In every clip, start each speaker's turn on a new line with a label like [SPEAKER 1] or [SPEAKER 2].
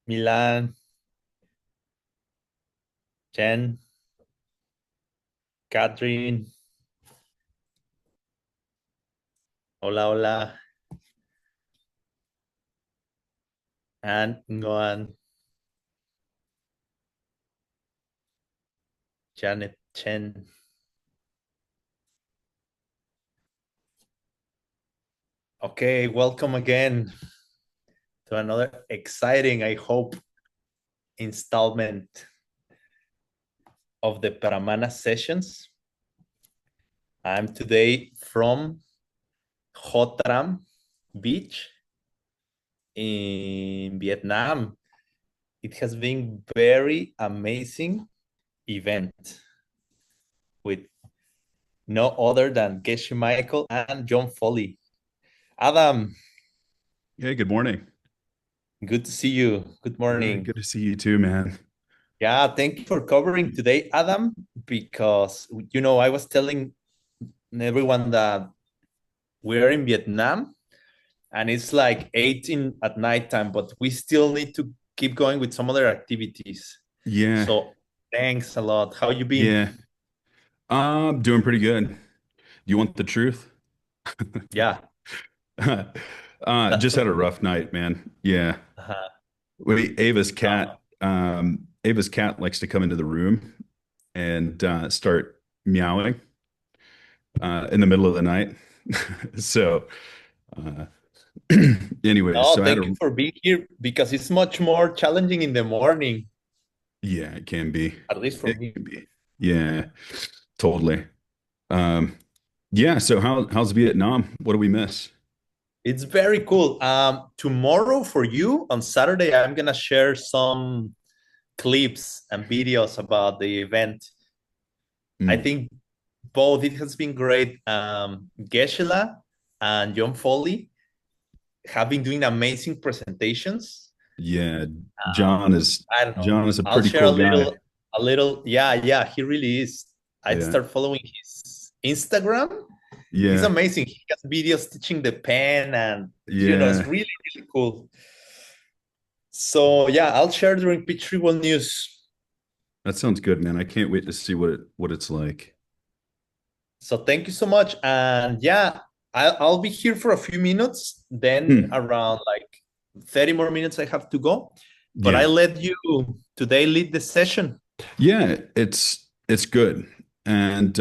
[SPEAKER 1] Milan, Jen, Catherine, hola, hola, and Ngoan, Janet, Chen. Okay, welcome again to another exciting, I hope, installment of the Pramana sessions. I'm today from Hot Tram Beach in Vietnam. It has been very amazing event with no other than Geshe Michael and John Foley. Adam,
[SPEAKER 2] Hey, good morning.
[SPEAKER 1] good to see you. Good morning.
[SPEAKER 2] Good to see you too, man.
[SPEAKER 1] Yeah, thank you for covering today, Adam, because I was telling everyone that we're in Vietnam and it's like 18 at nighttime, but we still need to keep going with some other activities.
[SPEAKER 2] Yeah,
[SPEAKER 1] So thanks a lot. How you been?
[SPEAKER 2] yeah. I'm doing pretty good. You want the truth?
[SPEAKER 1] Yeah.
[SPEAKER 2] Just had a rough night, man. Yeah.
[SPEAKER 1] Uh-huh.
[SPEAKER 2] Ava's cat likes to come into the room and start meowing in the middle of the night. So, uh, anyways,
[SPEAKER 1] Oh,
[SPEAKER 2] so I had
[SPEAKER 1] thank you
[SPEAKER 2] a,
[SPEAKER 1] for being here because it's much more challenging in the morning,
[SPEAKER 2] yeah, it can be.
[SPEAKER 1] at least for
[SPEAKER 2] It
[SPEAKER 1] me.
[SPEAKER 2] can be. Yeah, totally. Um, yeah, so how's Vietnam? What do we miss?
[SPEAKER 1] It's very cool. Tomorrow for you on Saturday, I'm gonna share some clips and videos about the event. I
[SPEAKER 2] Mm,
[SPEAKER 1] think both it has been great. Geshe and John Foley have been doing amazing presentations.
[SPEAKER 2] yeah,
[SPEAKER 1] Um,
[SPEAKER 2] John is
[SPEAKER 1] I don't know.
[SPEAKER 2] John is a
[SPEAKER 1] I'll
[SPEAKER 2] pretty
[SPEAKER 1] share a
[SPEAKER 2] cool guy.
[SPEAKER 1] little, yeah, yeah, he really is. I'd
[SPEAKER 2] Yeah,
[SPEAKER 1] start following his Instagram. He's
[SPEAKER 2] yeah,
[SPEAKER 1] amazing. He has videos teaching the pen, and it's
[SPEAKER 2] yeah.
[SPEAKER 1] really, really cool. So yeah, I'll share during Pitch One News.
[SPEAKER 2] That sounds good, man. I can't wait to see what it's like.
[SPEAKER 1] So thank you so much. And yeah, I'll be here for a few minutes. Then
[SPEAKER 2] Hmm.
[SPEAKER 1] around like 30 more minutes, I have to go. But I
[SPEAKER 2] Yeah,
[SPEAKER 1] let you today lead the session.
[SPEAKER 2] yeah. It's good, and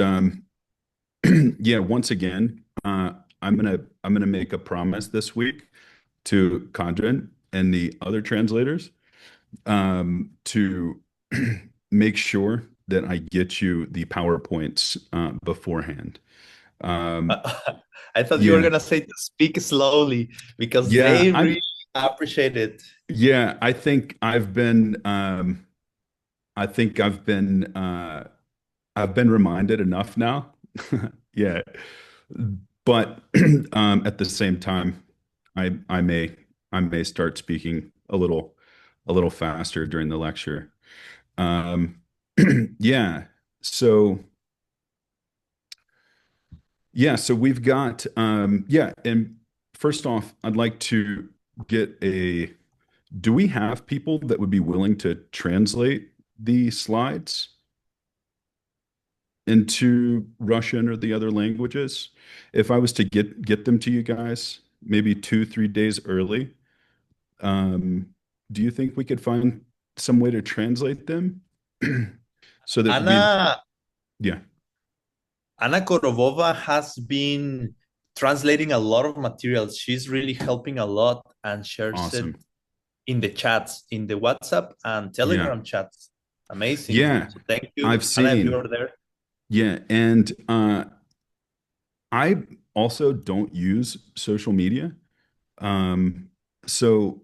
[SPEAKER 2] yeah. Once again, I'm gonna make a promise this week to Conjun and the other translators to make sure that I get you the PowerPoints beforehand. Um,
[SPEAKER 1] I thought you were
[SPEAKER 2] yeah,
[SPEAKER 1] gonna say to speak slowly because
[SPEAKER 2] yeah,
[SPEAKER 1] they really appreciate it.
[SPEAKER 2] yeah. I think I've been reminded enough now. Yeah, but at the same time, I I may start speaking a little faster during the lecture. Um, yeah. So yeah, so we've got yeah, and first off, I'd like to get a do we have people that would be willing to translate the slides into Russian or the other languages? If I was to get them to you guys, maybe 2, 3 days early, um, do you think we could find some way to translate them so that we,
[SPEAKER 1] Anna
[SPEAKER 2] yeah,
[SPEAKER 1] Anna Korovova has been translating a lot of materials. She's really helping a lot and shares it
[SPEAKER 2] awesome.
[SPEAKER 1] in the chats, in the WhatsApp and
[SPEAKER 2] Yeah.
[SPEAKER 1] Telegram chats. Amazing.
[SPEAKER 2] Yeah.
[SPEAKER 1] So thank
[SPEAKER 2] I've
[SPEAKER 1] you, Anna, if
[SPEAKER 2] seen.
[SPEAKER 1] you're there.
[SPEAKER 2] Yeah, and I also don't use social media. Um, so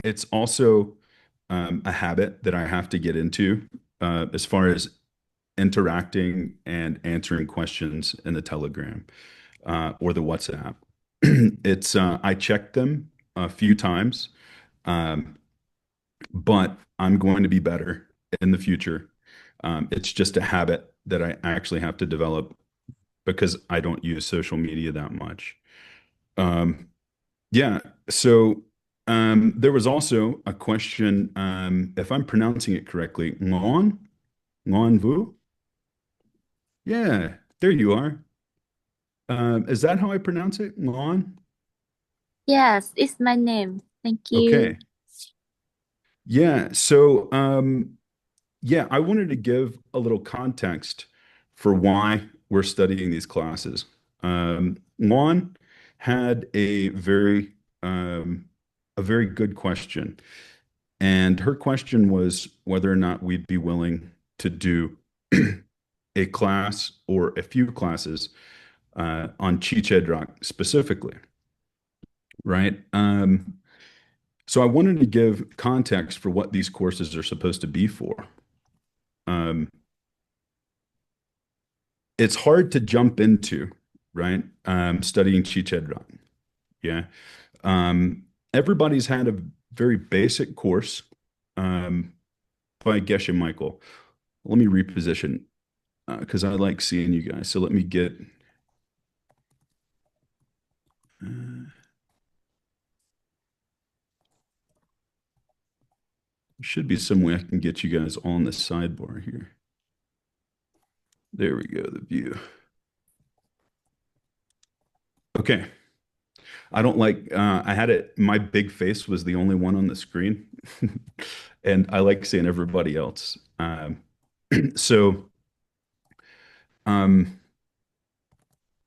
[SPEAKER 2] it's also a habit that I have to get into as far as interacting and answering questions in the Telegram or the WhatsApp. It's I checked them a few times, um, but I'm going to be better in the future. It's just a habit that I actually have to develop because I don't use social media that much. Um, yeah. So, There was also a question, if I'm pronouncing it correctly, Ngon Vu? Yeah, there you are. Is that how I pronounce it? Ngon?
[SPEAKER 3] Yes, it's my name. Thank you.
[SPEAKER 2] Okay. Yeah, so yeah, I wanted to give a little context for why we're studying these classes. Juan had um, a very good question, and her question was whether or not we'd be willing to do a class or a few classes on Chichedrock specifically, right? So I wanted to give context for what these courses are supposed to be for. Um, it's hard to jump into, right? Studying Chichedra. Yeah. Everybody's had a very basic course um, by Geshe Michael. Let me reposition because I like seeing you guys. So let me get, there should be some way I can get you guys on the sidebar here. There we go, the view. Okay. I don't like, I had it, my big face was the only one on the screen. And I like seeing everybody else. So, um,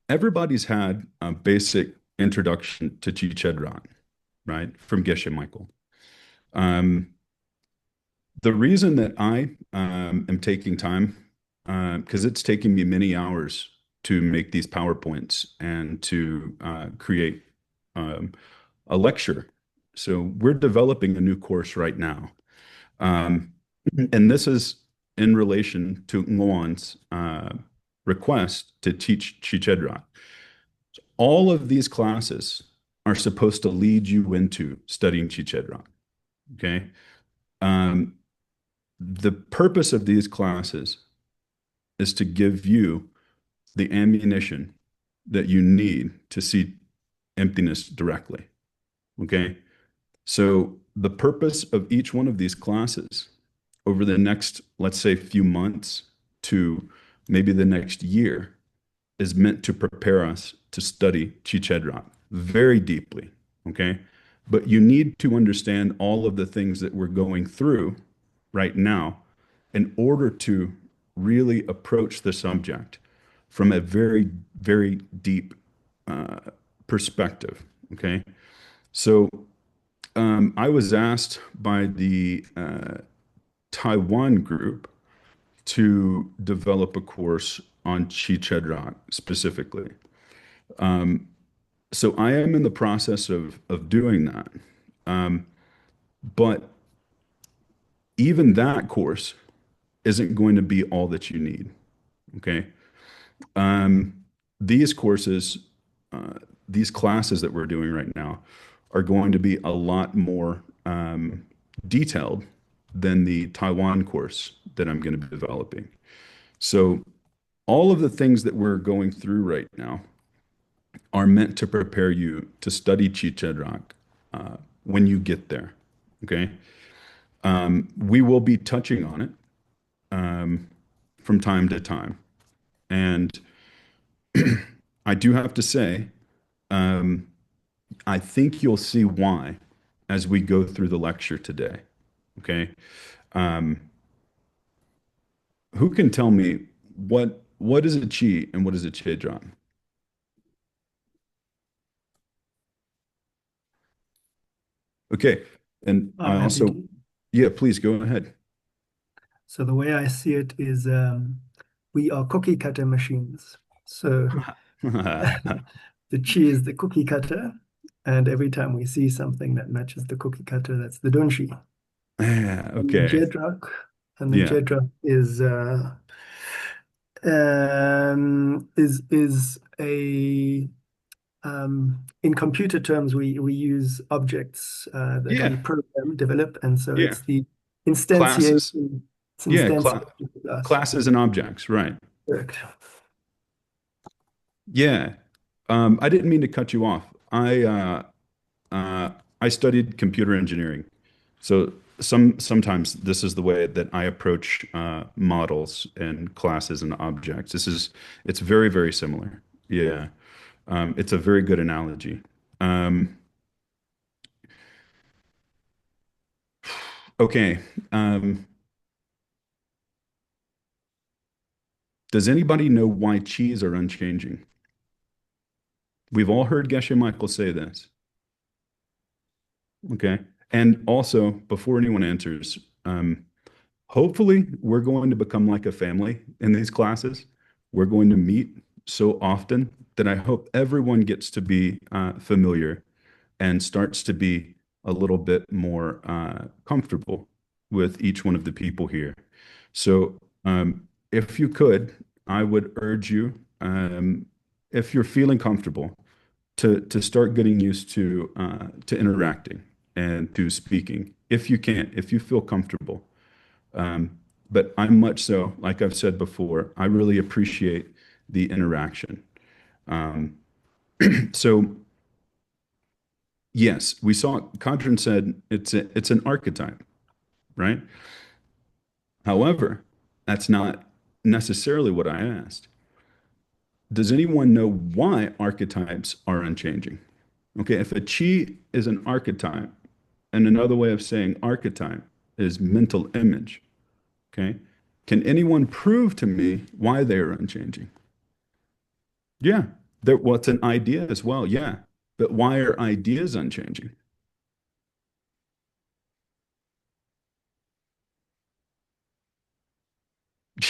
[SPEAKER 2] everybody's had a basic introduction to Chichedran, right? From Geshe Michael. Um, the reason that I am taking time, because it's taking me many hours to make these PowerPoints and to create um, a lecture. So we're developing a new course right now. Um, and this is in relation to Nguyen's request to teach Chichedra. All of these classes are supposed to lead you into studying Chichedra. Okay. Um, the purpose of these classes is to give you the ammunition that you need to see emptiness directly. Okay. So the purpose of each one of these classes over the next, let's say, few months to maybe the next year is meant to prepare us to study Chichedra very deeply. Okay. But you need to understand all of the things that we're going through right now in order to really approach the subject from a very, very deep uh, perspective. Okay. So I was asked by the Taiwan group to develop a course on Chichedra specifically. So I am in the process of doing that. Um, but even that course isn't going to be all that you need. Okay. Um, these courses, uh, these classes that we're doing right now are going to be a lot more detailed than the Taiwan course that I'm going to be developing. So all of the things that we're going through right now are meant to prepare you to study Chichedrak when you get there. Okay. We will be touching on it from time to time. And I do have to say, I think you'll see why as we go through the lecture today. Okay. Um, who can tell me what is a chi and what is a chedron? Okay. And I
[SPEAKER 4] I'm happy
[SPEAKER 2] also,
[SPEAKER 4] to.
[SPEAKER 2] yeah, please go ahead.
[SPEAKER 4] So the way I see it is we are cookie cutter machines. So the chi is the cookie cutter, and every time we see something that matches the cookie cutter, that's the donshi.
[SPEAKER 2] Yeah,
[SPEAKER 4] And the
[SPEAKER 2] okay.
[SPEAKER 4] jedrak, and the
[SPEAKER 2] Yeah.
[SPEAKER 4] jedrak is a in computer terms, we use objects that we
[SPEAKER 2] Yeah.
[SPEAKER 4] program, develop, and so
[SPEAKER 2] Yeah.
[SPEAKER 4] it's the
[SPEAKER 2] Classes.
[SPEAKER 4] instantiation. It's
[SPEAKER 2] Yeah,
[SPEAKER 4] instantiation of the class.
[SPEAKER 2] classes and objects, right.
[SPEAKER 4] Correct.
[SPEAKER 2] Yeah. I didn't mean to cut you off. I studied computer engineering. So sometimes this is the way that I approach models and classes and objects. It's very, very similar. Yeah. It's a very good analogy. Um, okay. Um, does anybody know why cheese are unchanging? We've all heard Geshe Michael say this. Okay. And also, before anyone answers, hopefully we're going to become like a family in these classes. We're going to meet so often that I hope everyone gets to be familiar and starts to be a little bit more comfortable with each one of the people here. So, if you could, I would urge you, if you're feeling comfortable, to start getting used to interacting and to speaking. If you can, if you feel comfortable. But I'm much so, like I've said before, I really appreciate the interaction. So yes, we saw Kadran said it's an archetype, right? However, that's not necessarily what I asked. Does anyone know why archetypes are unchanging? Okay, if a chi is an archetype, and another way of saying archetype is mental image, okay? Can anyone prove to me why they are unchanging? Yeah, well, it's an idea as well, yeah. But why are ideas unchanging?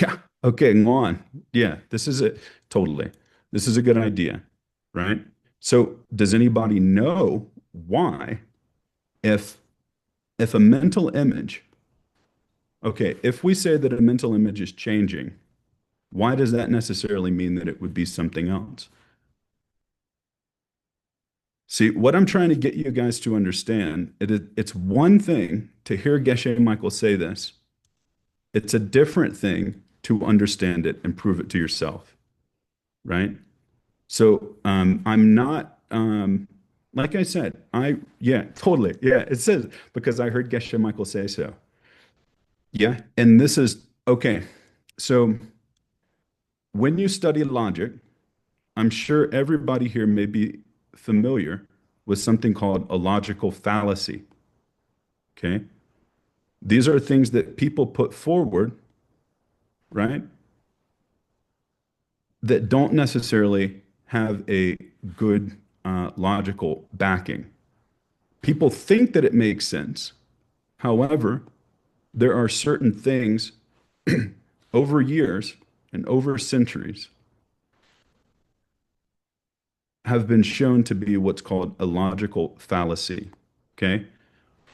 [SPEAKER 2] Yeah. Okay, go on. Yeah, this is it. Totally. This is a good idea, right? So, does anybody know why, if a mental image, okay, if we say that a mental image is changing, why does that necessarily mean that it would be something else? See, what I'm trying to get you guys to understand, it's one thing to hear Geshe Michael say this. It's a different thing to understand it and prove it to yourself, right? So I'm not like I said, yeah, totally. Yeah, it says because I heard Geshe Michael say so. Yeah, and this is okay. So when you study logic, I'm sure everybody here may be familiar with something called a logical fallacy. Okay. These are things that people put forward, right? That don't necessarily have a good logical backing. People think that it makes sense. However, there are certain things over years and over centuries have been shown to be what's called a logical fallacy. Okay.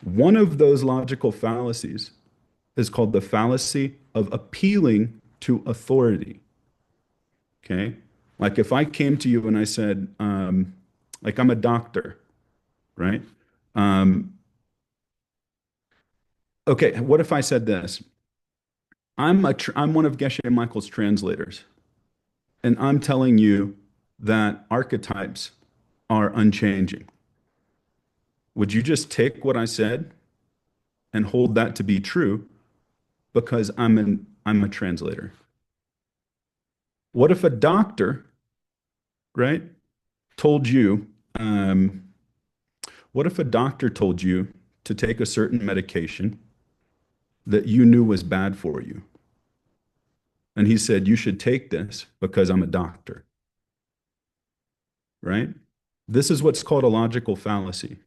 [SPEAKER 2] One of those logical fallacies is called the fallacy of appealing to authority. Okay. Like if I came to you and I said, like I'm a doctor, right? Um, okay. What if I said this? I'm one of Geshe Michael's translators, and I'm telling you that archetypes are unchanging. Would you just take what I said and hold that to be true because I'm a translator? What if a doctor, right, told you, um, what if a doctor told you to take a certain medication that you knew was bad for you? And he said, you should take this because I'm a doctor, right? This is what's called a logical fallacy.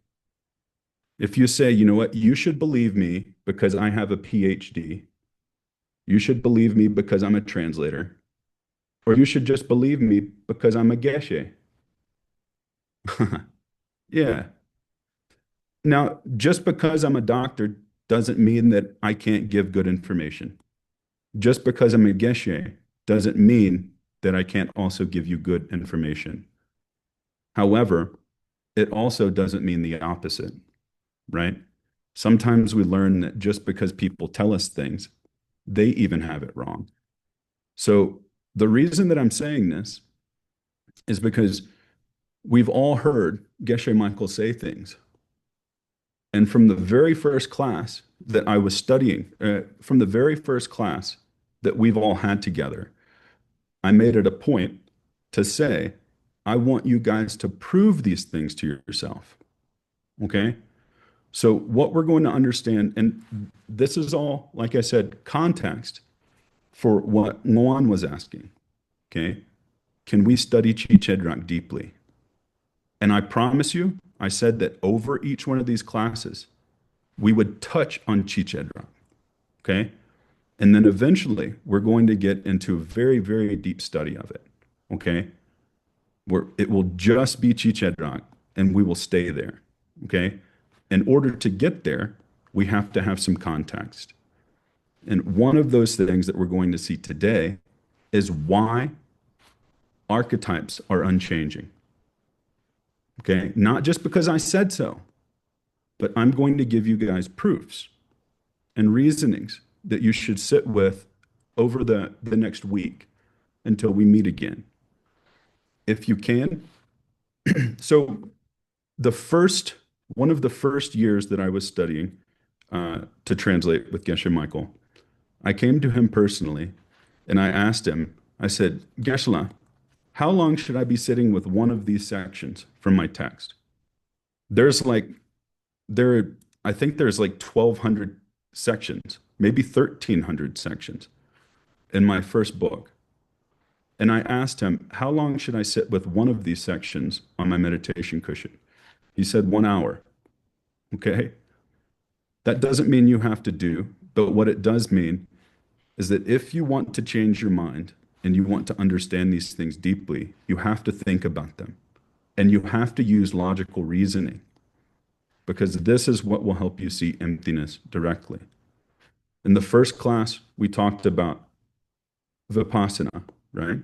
[SPEAKER 2] If you say, you know what, you should believe me because I have a PhD, you should believe me because I'm a translator, or you should just believe me because I'm a Geshe. Yeah. Now, just because I'm a doctor doesn't mean that I can't give good information. Just because I'm a Geshe doesn't mean that I can't also give you good information. However, it also doesn't mean the opposite, right? Sometimes we learn that just because people tell us things, they even have it wrong. So the reason that I'm saying this is because we've all heard Geshe Michael say things, And from the very first class that I was studying, from the very first class that we've all had together, I made it a point to say, I want you guys to prove these things to yourself. Okay? So, what we're going to understand, and this is all, like I said, context for what Luan was asking. Okay? Can we study Chi Chedrak deeply? And I promise you, I said that over each one of these classes, we would touch on Chi Chedrak. Okay? And then eventually, we're going to get into a very, very deep study of it. Okay? Where it will just be Chi Chedrak, and we will stay there. Okay? In order to get there, we have to have some context. And one of those things that we're going to see today is why archetypes are unchanging. Okay? Not just because I said so, but I'm going to give you guys proofs and reasonings that you should sit with over the next week until we meet again. If you can. So one of the first years that I was studying to translate with Geshe Michael, I came to him personally and I asked him, I said, Geshe, how long should I be sitting with one of these sections from my text? There's like, I think there's like 1,200 sections, maybe 1,300 sections in my first book. And I asked him, how long should I sit with one of these sections on my meditation cushion? He said 1 hour. Okay. That doesn't mean you have to do, but what it does mean is that if you want to change your mind and you want to understand these things deeply, you have to think about them and you have to use logical reasoning because this is what will help you see emptiness directly. In the first class, we talked about vipassana, right?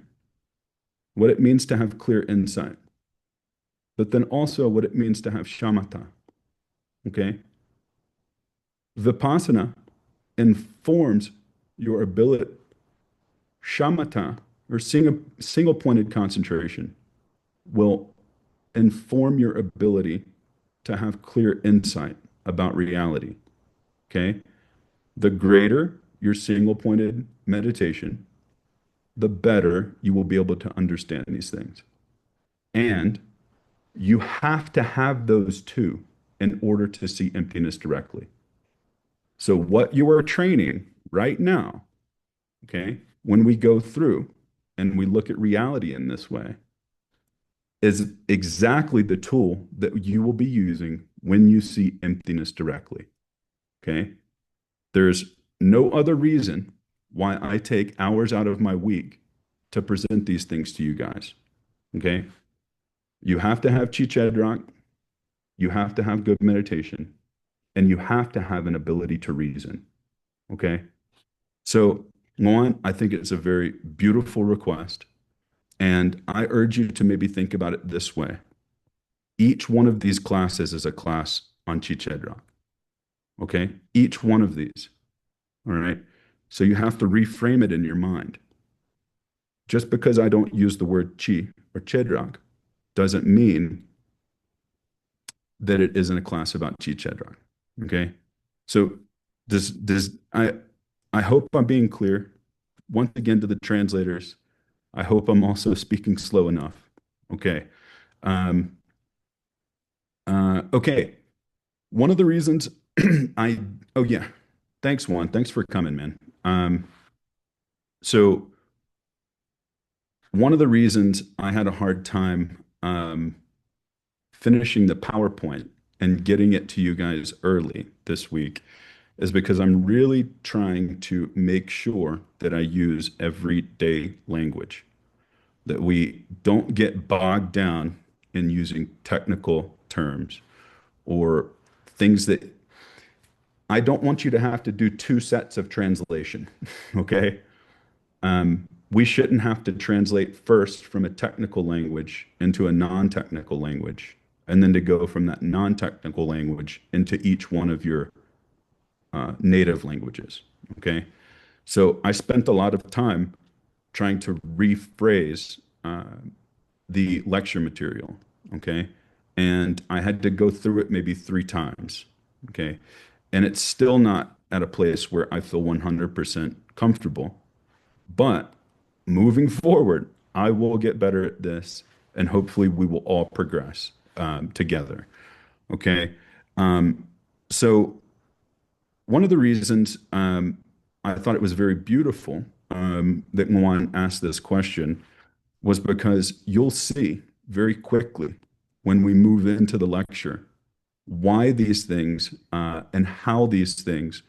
[SPEAKER 2] What it means to have clear insight, but then also what it means to have shamatha, okay? Vipassana informs your ability, shamatha, or single pointed concentration, will inform your ability to have clear insight about reality, okay? The greater your single pointed meditation, the better you will be able to understand these things. And you have to have those two in order to see emptiness directly. So, what you are training right now, okay, when we go through and we look at reality in this way, is exactly the tool that you will be using when you see emptiness directly. Okay? There's no other reason why I take hours out of my week to present these things to you guys. Okay? You have to have Chi Chedrak, you have to have good meditation, and you have to have an ability to reason. Okay? So, Luan, I think it's a very beautiful request. And I urge you to maybe think about it this way. Each one of these classes is a class on Chi Chedrak. Okay? Each one of these. All right? So you have to reframe it in your mind. Just because I don't use the word Chi or Chedrak doesn't mean that it isn't a class about Chi Chedrak. Okay? So I hope I'm being clear. Once again to the translators, I hope I'm also speaking slow enough. Okay. Okay. One of the reasons oh yeah. Thanks, Juan. Thanks for coming, man. So one of the reasons I had a hard time finishing the PowerPoint and getting it to you guys early this week is because I'm really trying to make sure that I use everyday language, that we don't get bogged down in using technical terms or things that I don't want you to have to do two sets of translation. Okay. We shouldn't have to translate first from a technical language into a non-technical language, and then to go from that non-technical language into each one of your native languages. Okay. So I spent a lot of time trying to rephrase the lecture material. Okay. And I had to go through it maybe 3 times. Okay. And it's still not at a place where I feel 100% comfortable. But moving forward, I will get better at this, and hopefully we will all progress together. Okay. So one of the reasons I thought it was very beautiful that Juan asked this question was because you'll see very quickly when we move into the lecture why these things and how these things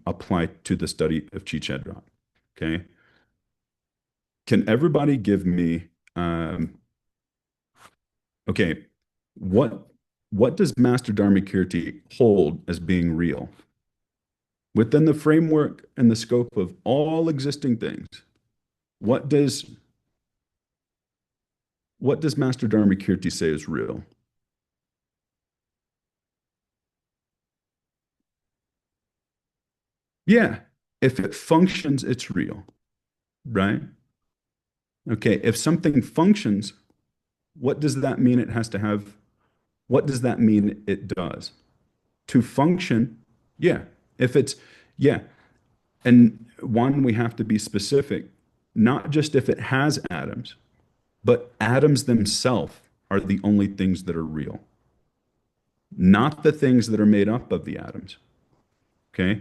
[SPEAKER 2] apply to the study of Chichedra. Okay. Can everybody give me, okay, what does Master Dharmakirti hold as being real? Within the framework and the scope of all existing things, what does Master Dharmakirti say is real? Yeah, if it functions, it's real, right? Okay, if something functions, what does that mean it has to have? What does that mean it does? To function, yeah. If it's, yeah. And one, we have to be specific, not just if it has atoms, but atoms themselves are the only things that are real, not the things that are made up of the atoms. Okay?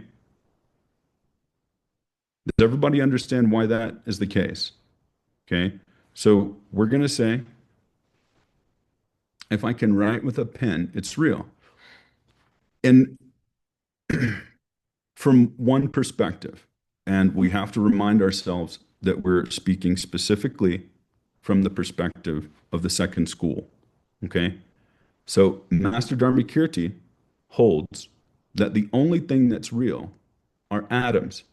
[SPEAKER 2] Does everybody understand why that is the case? Okay? So we're going to say, if I can write with a pen, it's real. And from one perspective, and we have to remind ourselves that we're speaking specifically from the perspective of the second school. Okay? So Master Dharmakirti holds that the only thing that's real are atoms.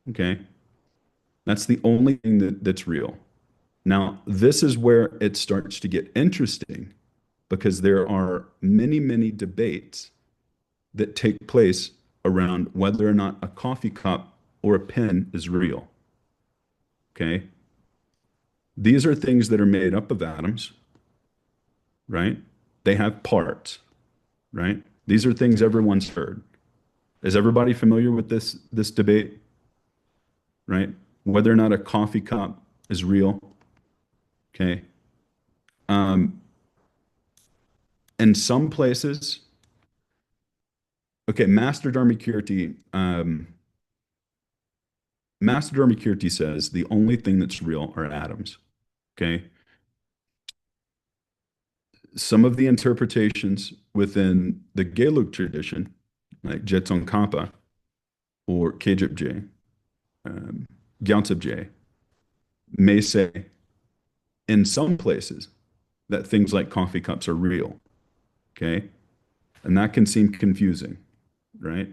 [SPEAKER 2] Okay? That's the only thing that's real. Now, this is where it starts to get interesting because there are many, many debates that take place around whether or not a coffee cup or a pen is real. Okay? These are things that are made up of atoms, right? They have parts, right? These are things everyone's heard. Is everybody familiar with this debate, right? Whether or not a coffee cup is real. Okay. Um, in some places, okay, Master Dharmakirti says the only thing that's real are atoms. Okay. Some of the interpretations within the Gelug tradition, like Jetson Kappa or Kejip Gyaltsab may say in some places that things like coffee cups are real. Okay. And that can seem confusing, right?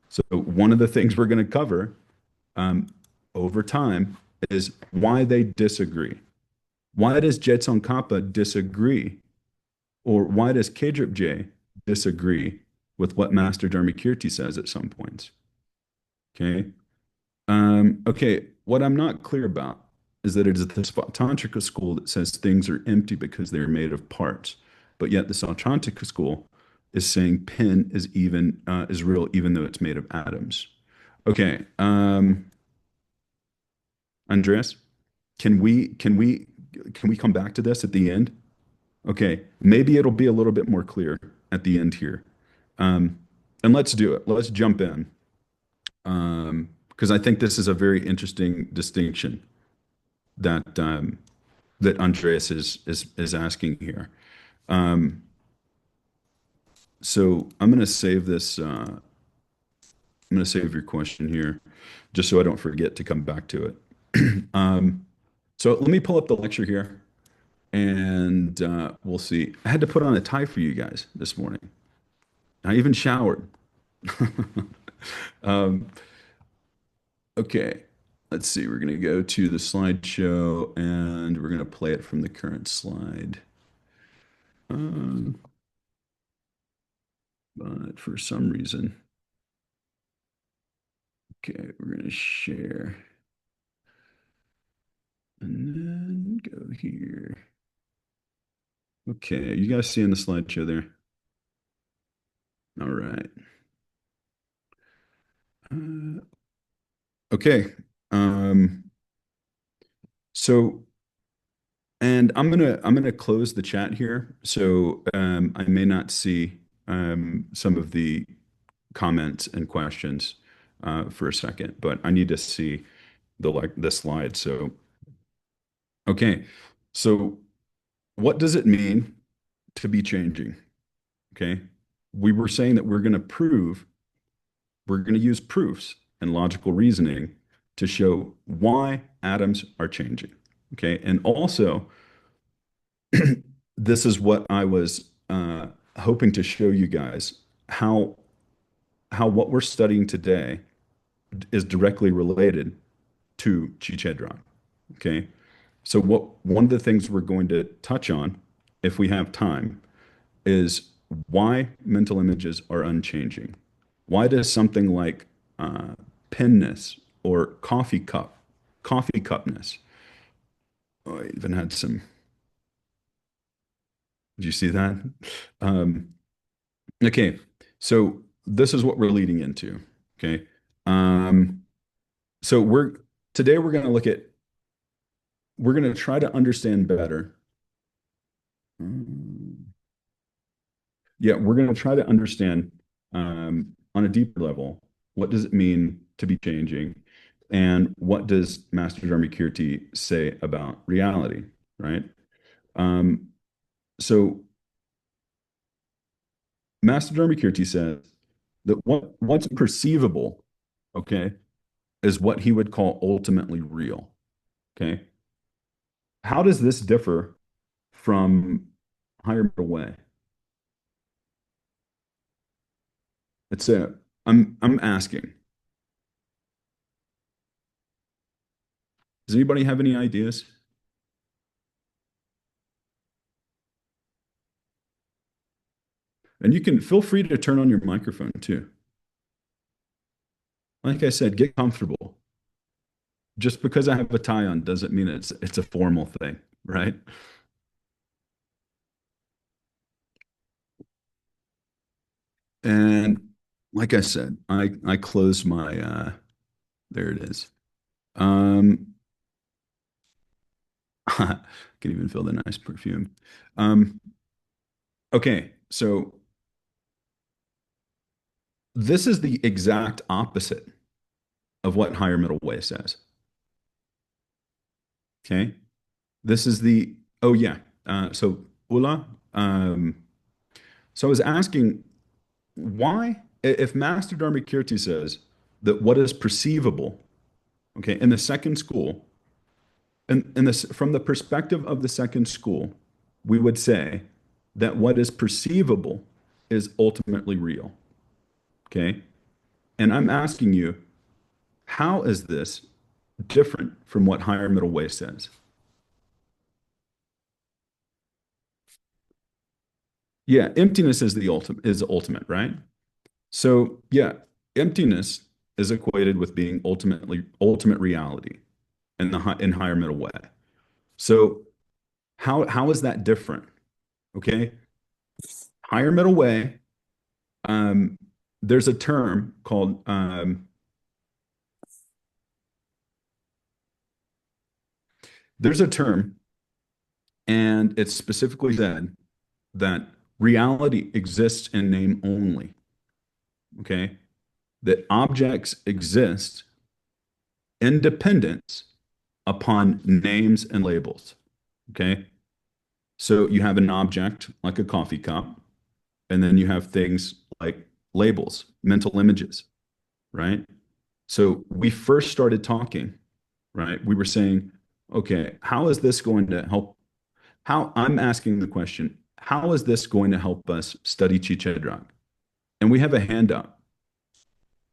[SPEAKER 2] So, one of the things we're going to cover um, over time is why they disagree. Why does Jetson Kappa disagree? Or why does Kedrip J disagree with what Master Dharmakirti says at some points? Okay. Okay. What I'm not clear about is that it is the Tantrika school that says things are empty because they're made of parts, but yet the Sautrantika school is saying pen is real even though it's made of atoms. Okay. Andreas, can we come back to this at the end? Okay, maybe it'll be a little bit more clear at the end here. Um, and let's do it. Let's jump in. Because I think this is a very interesting distinction that Andreas is asking here. So I'm going to save this. I'm going to save your question here, just so I don't forget to come back to it. So let me pull up the lecture here, and we'll see. I had to put on a tie for you guys this morning. I even showered. Okay, let's see. We're going to go to the slideshow and we're going to play it from the current slide. But for some reason, okay, we're going to share and then go here. Okay, you guys seeing the slideshow there? All right. Okay. So, and I'm gonna close the chat here. So I may not see some of the comments and questions for a second, but I need to see the slide. So, okay. So what does it mean to be changing? Okay. We were saying that we're going to use proofs and logical reasoning to show why atoms are changing. Okay. And also, this is what I was hoping to show you guys how what we're studying today is directly related to Chichedra. Okay. So one of the things we're going to touch on, if we have time, is why mental images are unchanging. Why does something like pinness or coffee cupness? Oh, I even had some. Did you see that? Um, okay, so this is what we're leading into. Okay, so today we're going to try to understand better. Yeah, we're going to try to understand on a deeper level, what does it mean to be changing, and what does Master Dharmakirti say about reality, right? Um, so Master Dharmakirti says that what's perceivable, okay, is what he would call ultimately real. Okay. How does this differ from higher middle way? It's a I'm asking. Does anybody have any ideas? And you can feel free to turn on your microphone too. Like I said, get comfortable. Just because I have a tie on doesn't mean it's a formal thing, right? And like I said, I close my there it is. Can even feel the nice perfume. Okay, so this is the exact opposite of what higher middle way says. Okay, this is the oh yeah. So Ula, so I was asking why, if Master Dharmakirti says that what is perceivable, okay, in the second school, and this from the perspective of the second school, we would say that what is perceivable is ultimately real. Okay. And I'm asking you, how is this different from what higher middle way says? Yeah, emptiness is the ultimate, right? So yeah, emptiness is equated with being ultimate reality in higher middle way. So how is that different? Okay. Higher middle way, um, there's a term called there's a term, and it's specifically said that reality exists in name only. Okay. That objects exist independent upon names and labels. Okay. So you have an object like a coffee cup, and then you have things like labels, mental images, right? So we first started talking, right? We were saying, okay, how is this going to help? How I'm asking the question, how is this going to help us study Chichedrak? And we have a hand up.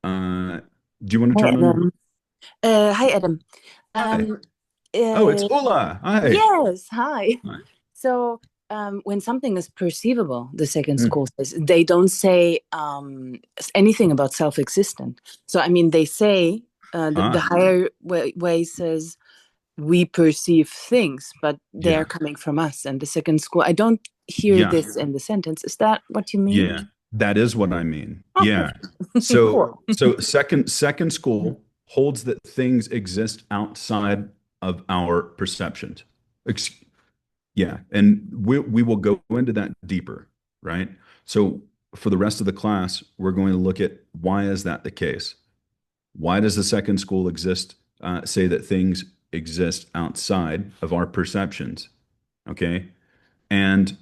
[SPEAKER 2] Do you want to
[SPEAKER 5] Hi,
[SPEAKER 2] turn on your?
[SPEAKER 5] Adam. Hi, Adam.
[SPEAKER 2] Hi.
[SPEAKER 5] Um,
[SPEAKER 2] Oh, it's
[SPEAKER 5] uh,
[SPEAKER 2] Ula. Hi.
[SPEAKER 5] yes, hi.
[SPEAKER 2] Hi.
[SPEAKER 5] So, when something is perceivable, the second
[SPEAKER 2] Mm.
[SPEAKER 5] school says, they don't say anything about self-existent. So, I mean, they say the
[SPEAKER 2] Ah,
[SPEAKER 5] higher way says we perceive things, but they're
[SPEAKER 2] yeah.
[SPEAKER 5] coming from us. And the second school, I don't hear
[SPEAKER 2] Yeah.
[SPEAKER 5] this in the sentence. Is that what you mean?
[SPEAKER 2] Yeah. That is what I mean.
[SPEAKER 5] Okay.
[SPEAKER 2] Yeah. So
[SPEAKER 5] Cool.
[SPEAKER 2] second school holds that things exist outside of our perceptions. Ex- Yeah, and we will go into that deeper, right? So for the rest of the class, we're going to look at why is that the case? Why does the second school exist, say that things exist outside of our perceptions? Okay. And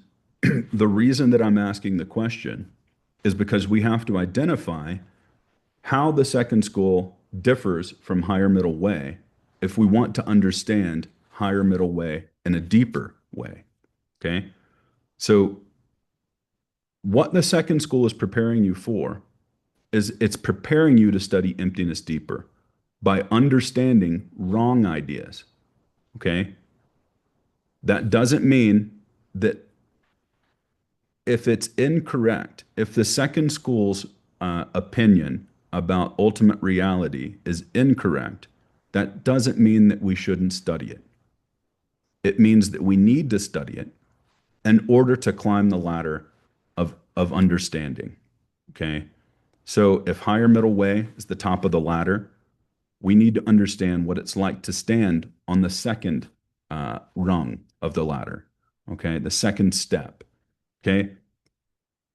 [SPEAKER 2] the reason that I'm asking the question is because we have to identify how the second school differs from higher middle way if we want to understand higher middle way in a deeper way. Okay. So, what the second school is preparing you for is it's preparing you to study emptiness deeper by understanding wrong ideas. Okay. That doesn't mean that if it's incorrect, if the second school's opinion about ultimate reality is incorrect, that doesn't mean that we shouldn't study it. It means that we need to study it in order to climb the ladder of understanding. Okay. So if higher middle way is the top of the ladder, we need to understand what it's like to stand on the second rung of the ladder. Okay. The second step. Okay.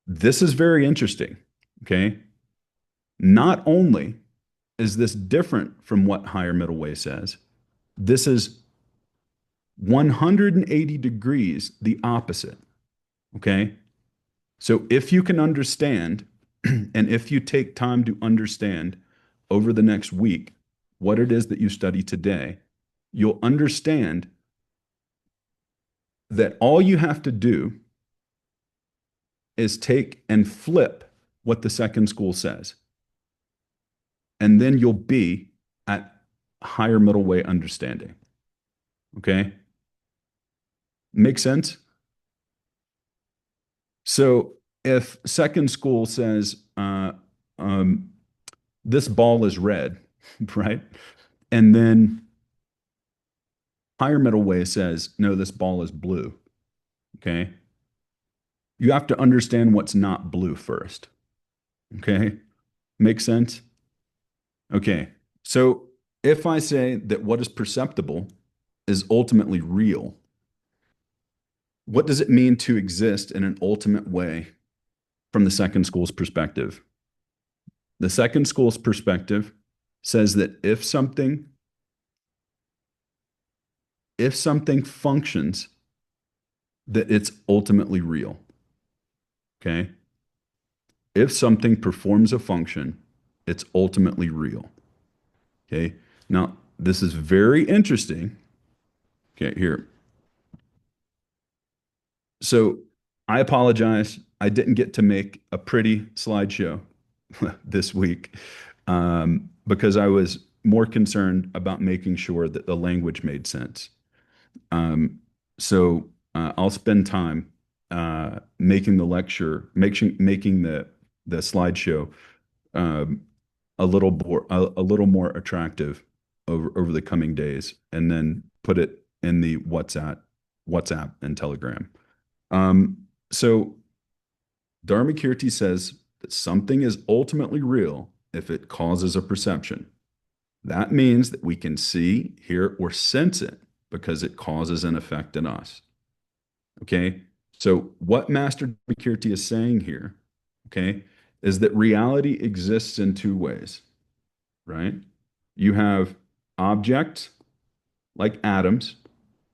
[SPEAKER 2] This is very interesting. Okay. Not only is this different from what higher middle way says, this is 180 degrees the opposite. Okay. So if you can understand, and if you take time to understand over the next week what it is that you study today, you'll understand that all you have to do is take and flip what the second school says. And then you'll be at higher middle way understanding. Okay? Make sense? So if second school says, this ball is red, right? And then higher middle way says, no, this ball is blue. Okay? You have to understand what's not blue first. Okay? Make sense? Okay. So if I say that what is perceptible is ultimately real, what does it mean to exist in an ultimate way from the second school's perspective? The second school's perspective says that if something functions, that it's ultimately real. Okay? If something performs a function, it's ultimately real. Okay? Now, this is very interesting. Okay, here. So I apologize. I didn't get to make a pretty slideshow this week because I was more concerned about making sure that the language made sense. So I'll spend time making the lecture, making the slideshow a little more attractive over the coming days, and then put it in the WhatsApp and Telegram. So Dharmakirti says that something is ultimately real if it causes a perception. That means that we can see, hear, or sense it because it causes an effect in us. Okay. So what Master Dharmakirti is saying here, okay, is that reality exists in two ways, right? You have objects like atoms,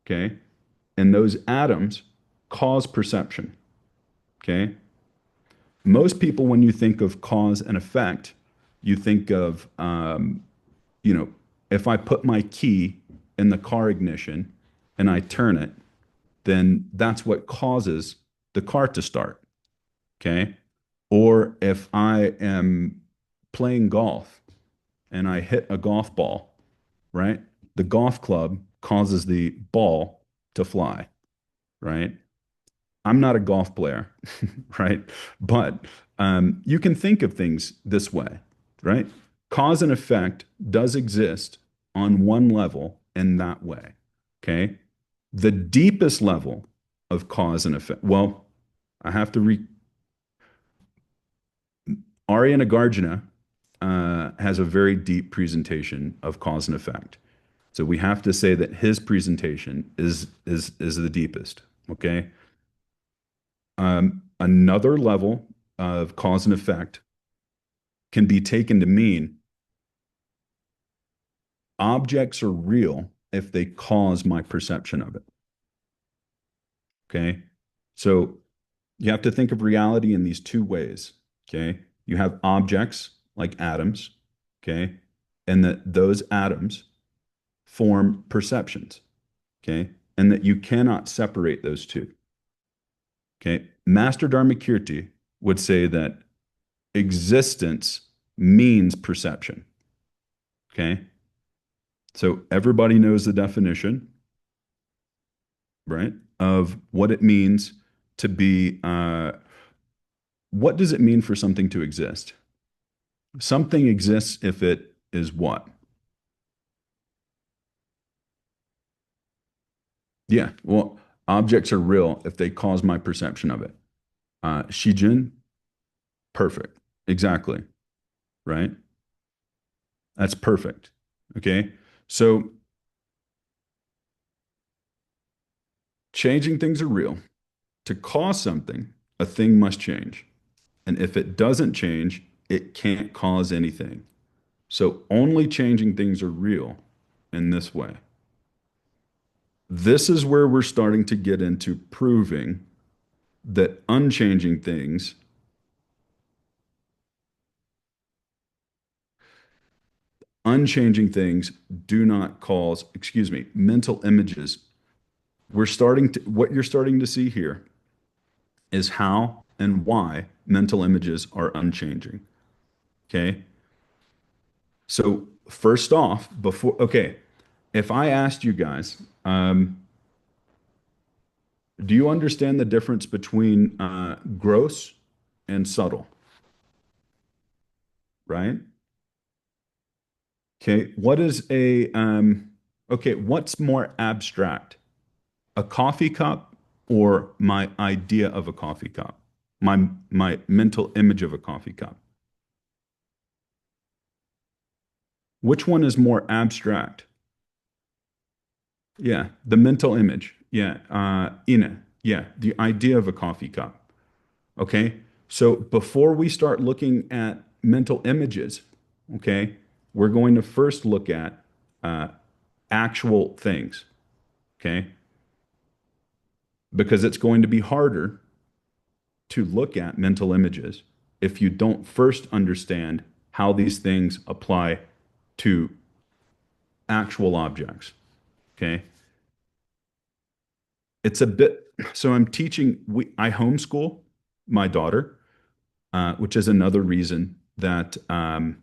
[SPEAKER 2] okay, and those atoms cause perception. Okay. Most people, when you think of cause and effect, you think of, if I put my key in the car ignition and I turn it, then that's what causes the car to start. Okay. Or if I am playing golf and I hit a golf ball, right? The golf club causes the ball to fly, right? I'm not a golf player, right? But you can think of things this way, right? Cause and effect does exist on one level in that way, okay? The deepest level of cause and effect, well, I have to Arya Nagarjuna has a very deep presentation of cause and effect. So we have to say that his presentation is the deepest. Okay. Another level of cause and effect can be taken to mean objects are real if they cause my perception of it. Okay. So you have to think of reality in these two ways. Okay. You have objects like atoms. Okay. And that those atoms form perceptions. Okay. And that you cannot separate those two. Okay. Master Dharmakirti would say that existence means perception. Okay. So everybody knows the definition, right, of what it means to be, what does it mean for something to exist? Something exists if it is what? Yeah, well, objects are real if they cause my perception of it. Shijin, perfect. Exactly. Right? That's perfect. Okay. So changing things are real. To cause something, a thing must change. And if it doesn't change, it can't cause anything. So only changing things are real in this way. This is where we're starting to get into proving that unchanging things do not cause, excuse me, mental images. What you're starting to see here is how and why mental images are unchanging. Okay. So first off, okay, if I asked you guys, do you understand the difference between gross and subtle? Right? Okay, okay, what's more abstract? A coffee cup or my idea of a coffee cup? My mental image of a coffee cup. Which one is more abstract? Yeah, the mental image. Yeah, yeah, the idea of a coffee cup. Okay, so before we start looking at mental images, okay, we're going to first look at actual things. Okay, because it's going to be harder to look at mental images if you don't first understand how these things apply to actual objects. Okay. It's a bit, so I'm teaching, I homeschool my daughter, which is another reason that I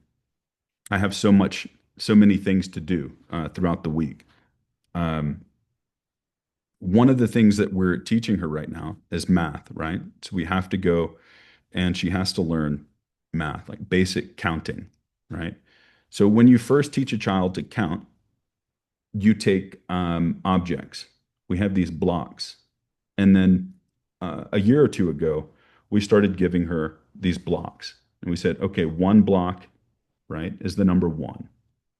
[SPEAKER 2] have so many things to do throughout the week. One of the things that we're teaching her right now is math, right? So we have to go and she has to learn math, like basic counting, right? So when you first teach a child to count, you take objects. We have these blocks. And then a year or two ago, we started giving her these blocks. And we said, okay, one block, right, is the number one.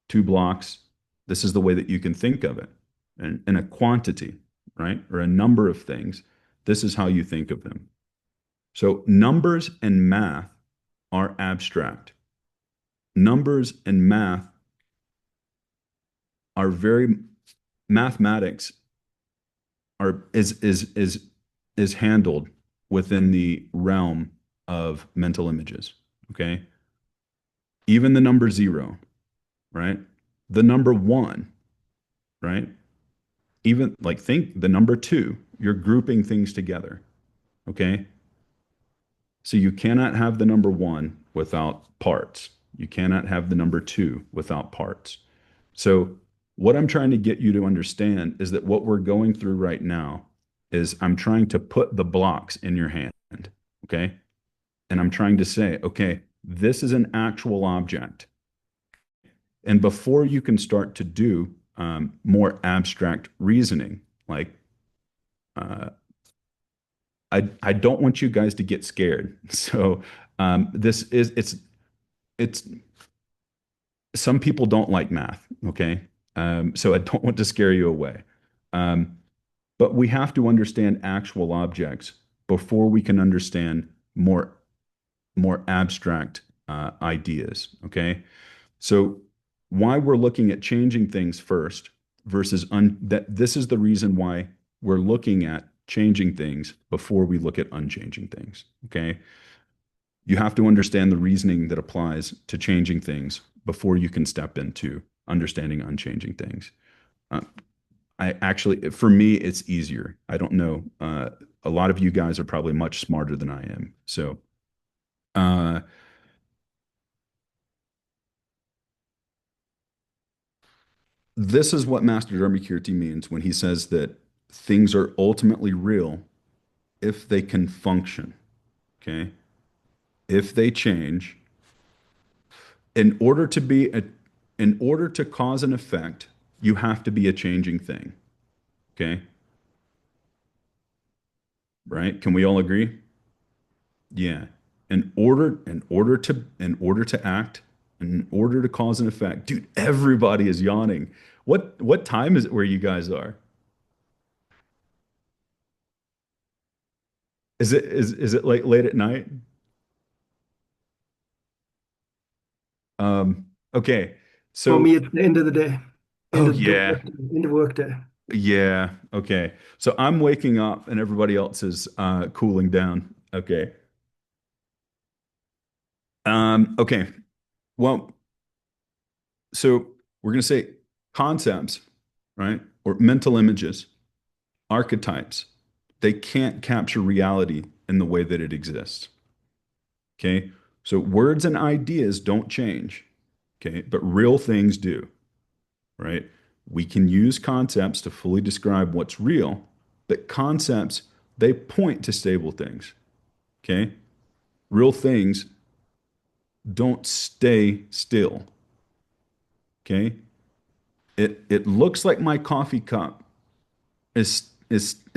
[SPEAKER 2] Two blocks, this is the way that you can think of it. And a quantity, right, or a number of things, this is how you think of them. So numbers and math are abstract. Numbers and math are very mathematics is handled within the realm of mental images. Okay. Even the number zero, right? The number one, right? Even like think the number two, you're grouping things together. Okay. So you cannot have the number one without parts. You cannot have the number two without parts. So what I'm trying to get you to understand is that what we're going through right now is I'm trying to put the blocks in your hand. Okay. And I'm trying to say, okay, this is an actual object. And before you can start to do more abstract reasoning, like I don't want you guys to get scared. So this is it's some people don't like math, okay? So I don't want to scare you away. Um, but we have to understand actual objects before we can understand more abstract ideas, okay? So why we're looking at changing things first versus that this is the reason why we're looking at changing things before we look at unchanging things, okay? You have to understand the reasoning that applies to changing things before you can step into understanding unchanging things. Uh, I actually, for me, it's easier. I don't know. A lot of you guys are probably much smarter than I am. So, uh, this is what Master Dharmakirti means when he says that things are ultimately real if they can function. Okay. If they change, in order to be in order to cause an effect, you have to be a changing thing. Okay. Right? Can we all agree? Yeah. In order to act, in order to cause an effect. Dude, everybody is yawning. What time is it where you guys are? Is it like late at night? Okay.
[SPEAKER 4] For
[SPEAKER 2] So,
[SPEAKER 4] me, it's the end of the day,
[SPEAKER 2] oh yeah.
[SPEAKER 4] end of work day.
[SPEAKER 2] Yeah. Okay. So I'm waking up and everybody else is cooling down. Okay. Okay. Well, so we're going to say concepts, right? Or mental images, archetypes. They can't capture reality in the way that it exists. Okay. So words and ideas don't change. Okay. But real things do, right? We can use concepts to fully describe what's real, but concepts, they point to stable things. Okay. Real things don't stay still. Okay. It looks like my coffee cup is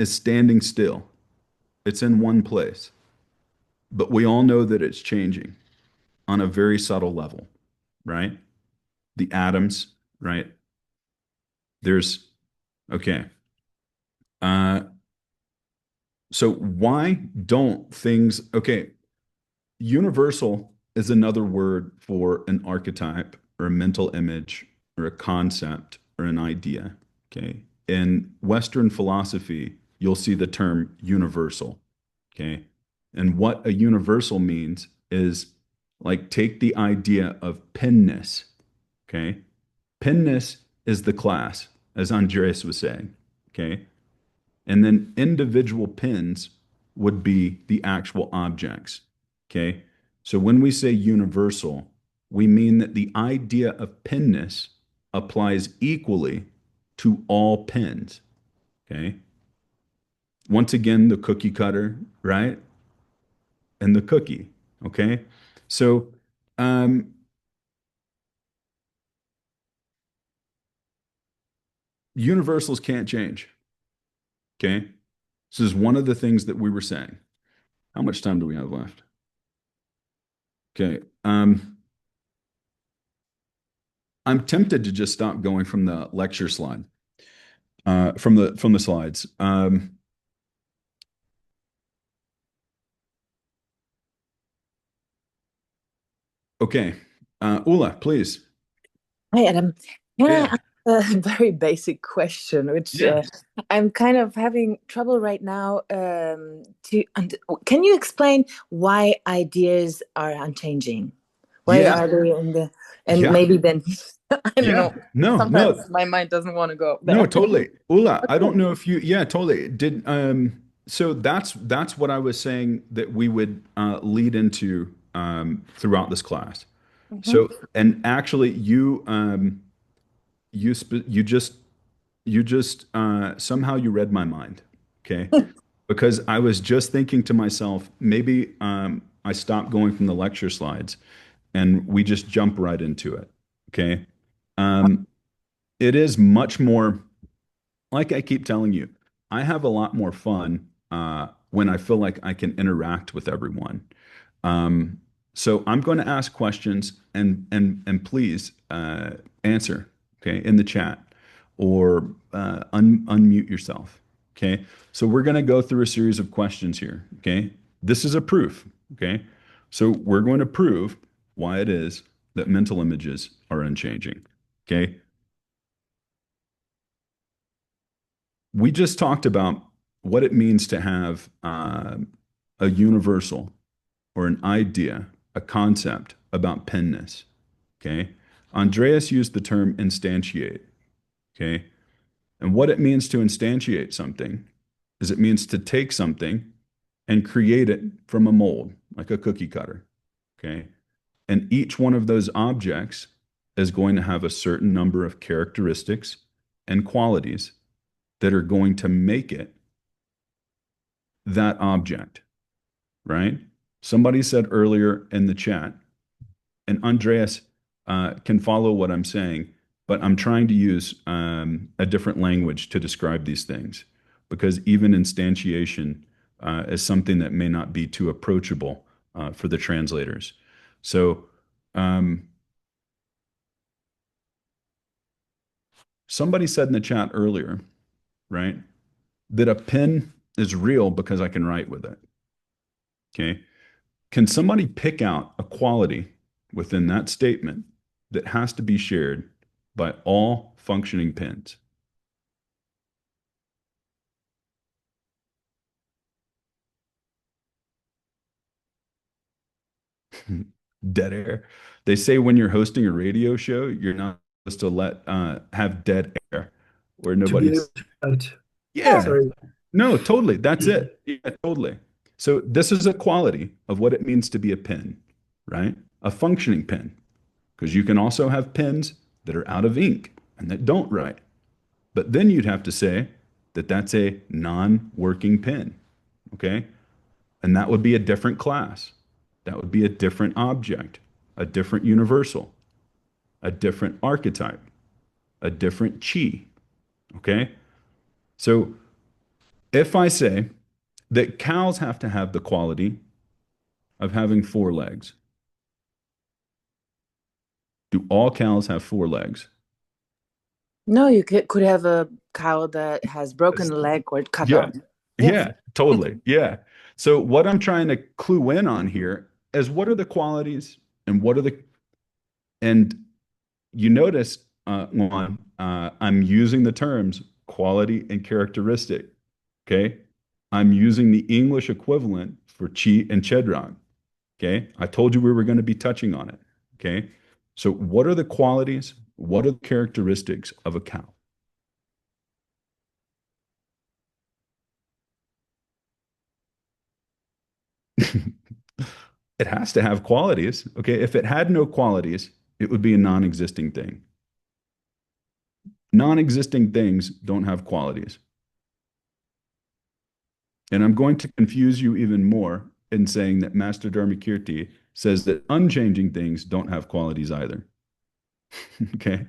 [SPEAKER 2] standing still. It's in one place. But we all know that it's changing on a very subtle level, right? The atoms, right? There's okay. Uh so why don't things okay, universal is another word for an archetype or a mental image or a concept or an idea. Okay. In Western philosophy, you'll see the term universal. Okay. And what a universal means is like take the idea of pinness. Okay. Pinness is the class, as Andreas was saying. Okay. And then individual pins would be the actual objects. Okay. So when we say universal, we mean that the idea of pinness applies equally to all pins. Okay. Once again, the cookie cutter, right? And the cookie. Okay. So, um, universals can't change. Okay. This is one of the things that we were saying. How much time do we have left? Okay. I'm tempted to just stop going from the lecture slide, from the slides. Okay, Ula, please.
[SPEAKER 5] Hi, Adam. Can
[SPEAKER 2] Yeah,
[SPEAKER 5] I ask a very basic question, which
[SPEAKER 2] yeah,
[SPEAKER 5] I'm kind of having trouble right now can you explain why ideas are unchanging? Why
[SPEAKER 2] yeah,
[SPEAKER 5] are they in the, and
[SPEAKER 2] yeah,
[SPEAKER 5] maybe then, I don't
[SPEAKER 2] yeah.
[SPEAKER 5] know.
[SPEAKER 2] No,
[SPEAKER 5] Sometimes
[SPEAKER 2] no,
[SPEAKER 5] my mind doesn't want to go
[SPEAKER 2] no,
[SPEAKER 5] there.
[SPEAKER 2] totally. Ula, I don't
[SPEAKER 5] Okay.
[SPEAKER 2] know if you, yeah, totally. So that's what I was saying that we would lead into throughout this class.
[SPEAKER 5] Mhm.
[SPEAKER 2] So, and actually, you just somehow you read my mind, okay? Because I was just thinking to myself, maybe I stop going from the lecture slides and we just jump right into it, okay? Um, it is much more like I keep telling you, I have a lot more fun when I feel like I can interact with everyone. So I'm going to ask questions and please answer, okay, in the chat or unmute yourself. Okay. So we're going to go through a series of questions here. Okay. This is a proof. Okay. So we're going to prove why it is that mental images are unchanging. Okay. We just talked about what it means to have a universal or an idea, a concept about penness. Okay. Andreas used the term instantiate. Okay. And what it means to instantiate something is it means to take something and create it from a mold, like a cookie cutter. Okay. And each one of those objects is going to have a certain number of characteristics and qualities that are going to make it that object, right? Somebody said earlier in the chat, and Andreas can follow what I'm saying, but I'm trying to use a different language to describe these things because even instantiation is something that may not be too approachable for the translators. So somebody said in the chat earlier, right, that a pen is real because I can write with it. Okay. Can somebody pick out a quality within that statement that has to be shared by all functioning pens? Dead air. They say when you're hosting a radio show, you're not supposed to let have dead air where
[SPEAKER 4] To be able
[SPEAKER 2] nobody's.
[SPEAKER 4] to write.
[SPEAKER 2] Yeah.
[SPEAKER 4] Sorry.
[SPEAKER 2] No, totally. That's it. Yeah, totally. So this is a quality of what it means to be a pen, right? A functioning pen. Because you can also have pens that are out of ink and that don't write. But then you'd have to say that that's a non-working pen, okay? And that would be a different class. That would be a different object, a different universal, a different archetype, a different chi, okay? So if I say that cows have to have the quality of having four legs, do all cows have four legs?
[SPEAKER 5] No, you could have a cow that has broken a leg or cut
[SPEAKER 2] Yeah.
[SPEAKER 5] off.
[SPEAKER 2] Yeah, totally. Yeah. So what I'm trying to clue in on here is what are the qualities and what are the and you notice Juan, I'm using the terms quality and characteristic. Okay. I'm using the English equivalent for chi and chedrag. Okay. I told you we were going to be touching on it. Okay. So what are the qualities? What are the characteristics of a cow? It has to have qualities. Okay. If it had no qualities, it would be a non-existing thing. Non-existing things don't have qualities. And I'm going to confuse you even more in saying that Master Dharmakirti says that unchanging things don't have qualities either. Okay.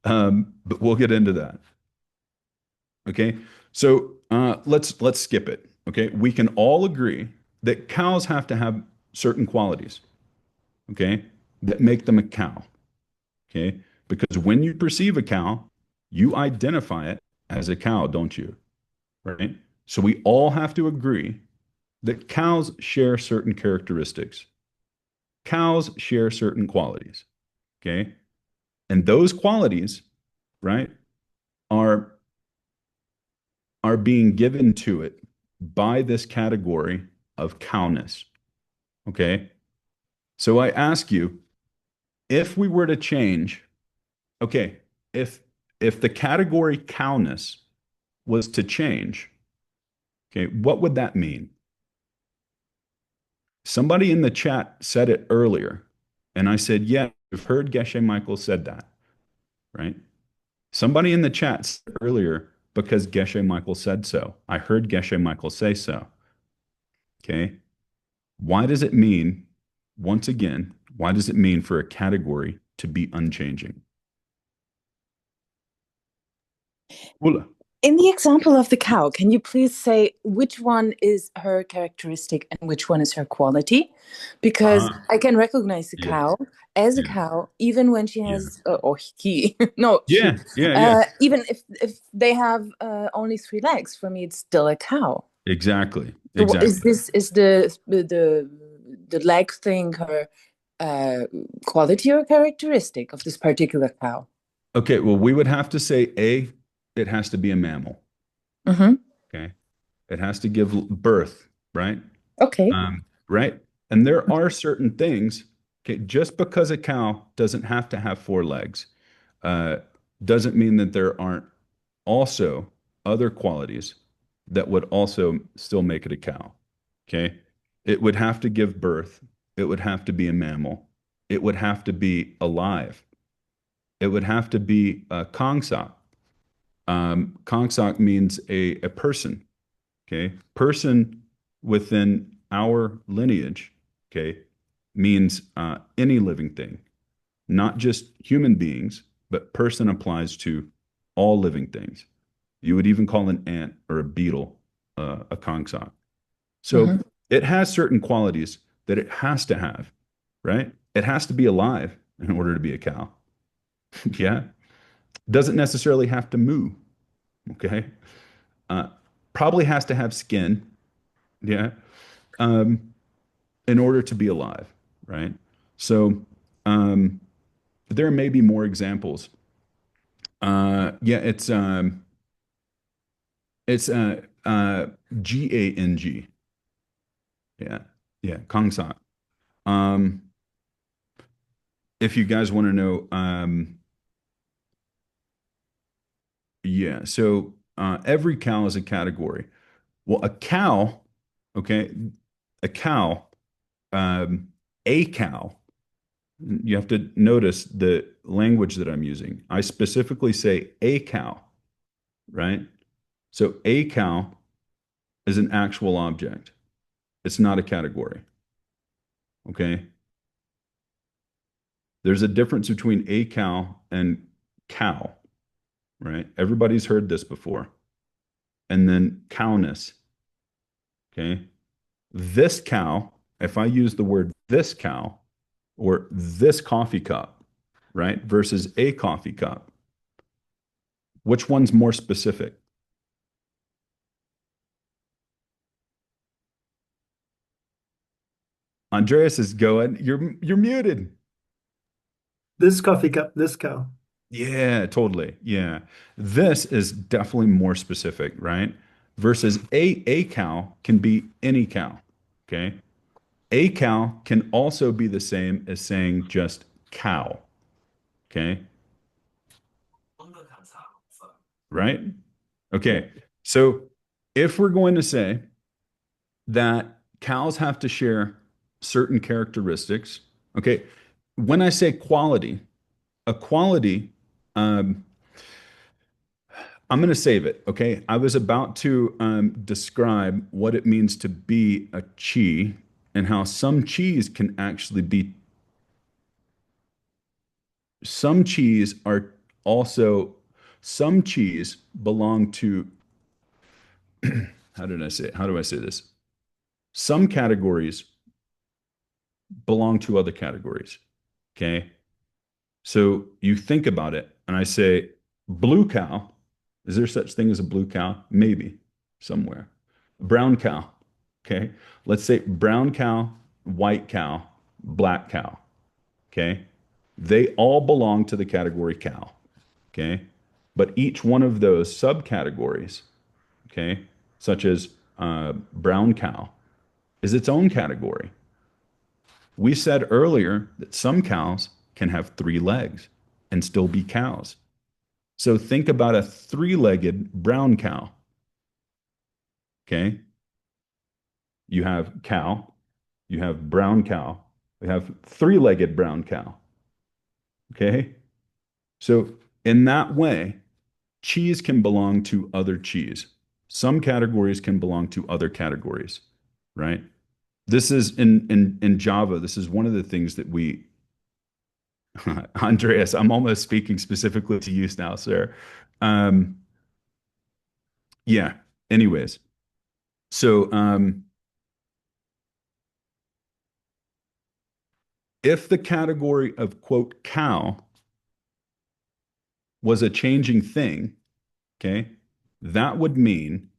[SPEAKER 2] But we'll get into that. Okay. So let's skip it. Okay. We can all agree that cows have to have certain qualities. Okay. That make them a cow. Okay. Because when you perceive a cow, you identify it as a cow, don't you? Right. So we all have to agree that cows share certain characteristics. Cows share certain qualities. Okay. And those qualities, right, are being given to it by this category of cowness. Okay. So I ask you, if we were to change, okay, if the category cowness was to change, okay, what would that mean? Somebody in the chat said it earlier, and I said, yeah, I've heard Geshe Michael said that, right? Somebody in the chat said earlier, because Geshe Michael said so. I heard Geshe Michael say so. Okay. Why does it mean, once again, why does it mean for a category to be unchanging? Ula.
[SPEAKER 5] In the example of the cow, can you please say which one is her characteristic and which one is her quality? Because I can recognize the
[SPEAKER 2] Yeah.
[SPEAKER 5] cow as a
[SPEAKER 2] Yeah.
[SPEAKER 5] cow, even when she
[SPEAKER 2] Yeah.
[SPEAKER 5] has, or he, no,
[SPEAKER 2] Yeah.
[SPEAKER 5] she,
[SPEAKER 2] Yeah.
[SPEAKER 5] even if they have only 3 legs, for me, it's still a cow.
[SPEAKER 2] Exactly.
[SPEAKER 5] So what is
[SPEAKER 2] Exactly.
[SPEAKER 5] this? Is the leg thing her quality or characteristic of this particular cow?
[SPEAKER 2] Okay. Well, we would have to say it has to be a mammal.
[SPEAKER 5] Mm-hmm.
[SPEAKER 2] Okay. It has to give birth, right?
[SPEAKER 5] Okay.
[SPEAKER 2] Right. And there are certain things, okay, just because a cow doesn't have to have 4 legs, uh, doesn't mean that there aren't also other qualities that would also still make it a cow. Okay. It would have to give birth. It would have to be a mammal. It would have to be alive. It would have to be a Kongsak. Kongsak means a person. Okay. Person within our lineage, okay, means any living thing, not just human beings, but person applies to all living things. You would even call an ant or a beetle a Kongsak. So
[SPEAKER 5] Mm-hmm.
[SPEAKER 2] it has certain qualities that it has to have, right? It has to be alive in order to be a cow. Yeah. Doesn't necessarily have to moo. Okay. Uh, Probably has to have skin. Yeah. Um, in order to be alive, right? So um, there may be more examples. Yeah, it's Gang. Yeah, yeah, Kongsan. Um, if you guys want to know, yeah. So every cow is a category. Well, a cow, okay, a cow, um, a cow. You have to notice the language that I'm using. I specifically say a cow, right? So a cow is an actual object. It's not a category. Okay. There's a difference between a cow and cow, right? Everybody's heard this before. And then cowness. Okay. This cow, if I use the word this cow or this coffee cup, right, versus a coffee cup, which one's more specific? Andreas is going, you're muted.
[SPEAKER 4] This coffee cup, this cow.
[SPEAKER 2] Yeah, totally. Yeah. This is definitely more specific, right? Versus a cow can be any cow. Okay. A cow can also be the same as saying just cow. Okay. Right? Okay. So if we're going to say that cows have to share certain characteristics, okay, when I say quality, a quality, um, I'm going to save it. Okay. I was about to describe what it means to be a chi and how some cheese can actually be, some cheese are also, some cheese belong to, how did I say it? How do I say this? Some categories belong to other categories. Okay. So you think about it, and I say, blue cow, is there such thing as a blue cow? Maybe somewhere. Brown cow. Okay. Let's say brown cow, white cow, black cow. Okay. They all belong to the category cow. Okay. But each one of those subcategories, okay, such as brown cow, is its own category. We said earlier that some cows can have 3 legs and still be cows. So think about a 3-legged brown cow. Okay. You have cow, you have brown cow, we have 3-legged brown cow. Okay. So in that way, cheese can belong to other cheese. Some categories can belong to other categories, right? This is in Java, this is one of the things that we Andreas, I'm almost speaking specifically to you now, sir. Um, Yeah. Anyways, so if the category of quote cow was a changing thing, okay, that would mean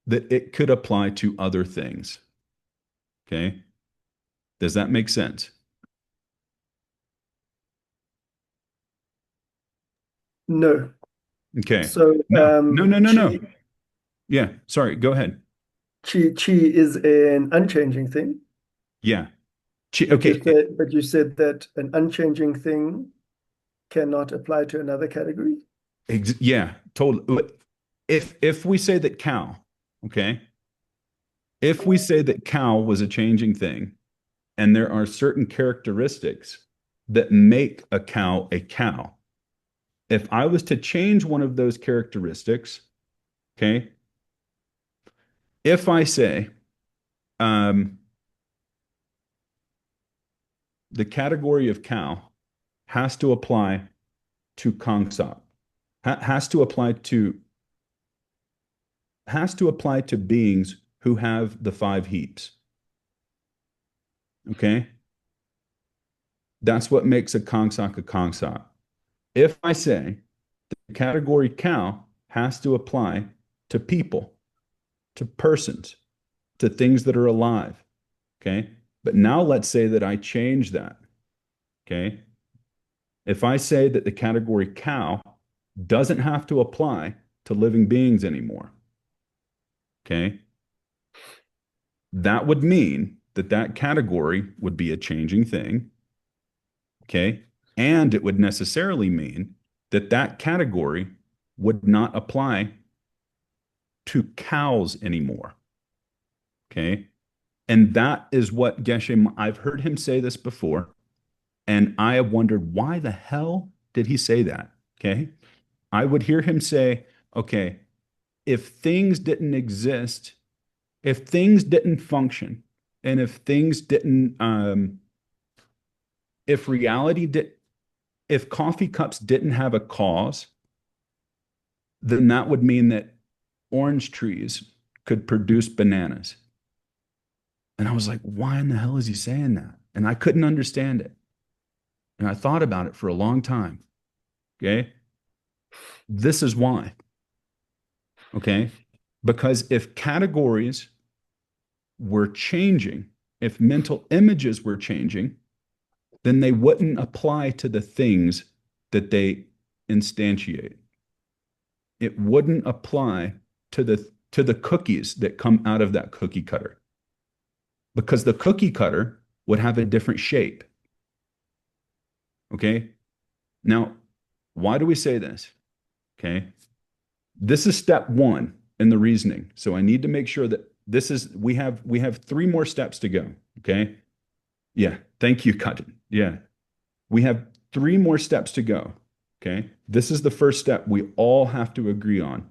[SPEAKER 2] that it could apply to other things. Okay. Does that make sense?
[SPEAKER 4] No.
[SPEAKER 2] Okay.
[SPEAKER 4] So
[SPEAKER 2] No. Yeah. Sorry. Go ahead.
[SPEAKER 4] chi is an unchanging thing.
[SPEAKER 2] Yeah.
[SPEAKER 4] But
[SPEAKER 2] Okay.
[SPEAKER 4] you said that an unchanging thing cannot apply to another category.
[SPEAKER 2] Yeah. Totally. If we say that cow, okay, if we say that cow was a changing thing, and there are certain characteristics that make a cow, if I was to change one of those characteristics, okay, if I say the category of cow has to apply to Kongsa, has to apply to beings who have the five heaps. Okay? That's what makes a Kongsa. If I say the category cow has to apply to people, to persons, to things that are alive. Okay? But now let's say that I change that. Okay? If I say that the category cow doesn't have to apply to living beings anymore, okay, that would mean that that category would be a changing thing, okay, and it would necessarily mean that that category would not apply to cows anymore, okay, and that is what Geshe, I've heard him say this before, and I have wondered why the hell did he say that, okay? I would hear him say, okay, if things didn't exist, if things didn't function, and if things didn't, if reality did, if coffee cups didn't have a cause, then that would mean that orange trees could produce bananas. And I was like, why in the hell is he saying that? And I couldn't understand it. And I thought about it for a long time. Okay. This is why. Okay. Because if categories were changing, if mental images were changing, then they wouldn't apply to the things that they instantiate. It wouldn't apply to the cookies that come out of that cookie cutter because the cookie cutter would have a different shape. Okay. Now, why do we say this? Okay. This is step one in the reasoning. So I need to make sure that we have three more steps to go. Okay. Yeah. Thank you, Cotton. Yeah. We have three more steps to go. Okay. This is the first step we all have to agree on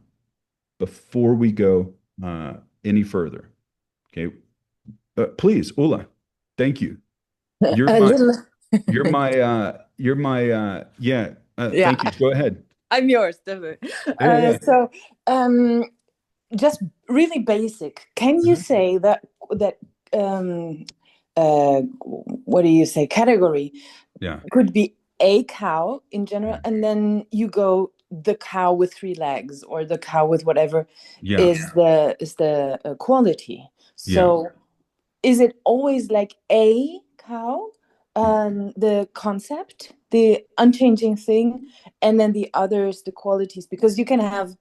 [SPEAKER 2] before we go any further. Okay. Please, Ulla, thank you. You're
[SPEAKER 5] A
[SPEAKER 2] my,
[SPEAKER 5] little.
[SPEAKER 2] yeah.
[SPEAKER 5] Yeah,
[SPEAKER 2] Thank you. Go ahead.
[SPEAKER 5] I'm yours, definitely.
[SPEAKER 2] Yeah.
[SPEAKER 5] So, just really basic. Can you
[SPEAKER 2] Mhm.
[SPEAKER 5] say that um, what do you say? Category
[SPEAKER 2] Yeah.
[SPEAKER 5] could be a cow in general,
[SPEAKER 2] Mhm.
[SPEAKER 5] and then you go the cow with three legs or the cow with whatever
[SPEAKER 2] Yeah.
[SPEAKER 5] is the quality.
[SPEAKER 2] Yeah.
[SPEAKER 5] So is it always like a cow, the concept, the unchanging thing, and then the others, the qualities? Because you can have,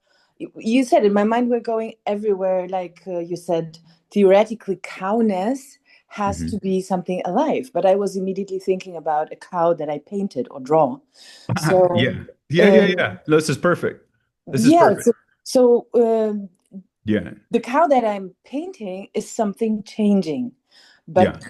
[SPEAKER 5] you said in my mind we're going everywhere, like you said, theoretically cowness has
[SPEAKER 2] Mhm.
[SPEAKER 5] to be something alive, but I was immediately thinking about a cow that I painted or draw. So
[SPEAKER 2] Yeah.
[SPEAKER 5] um,
[SPEAKER 2] Yeah. This is perfect. This is
[SPEAKER 5] yeah,
[SPEAKER 2] perfect. Yeah.
[SPEAKER 5] the cow that I'm painting is something changing,
[SPEAKER 2] Yeah.
[SPEAKER 5] but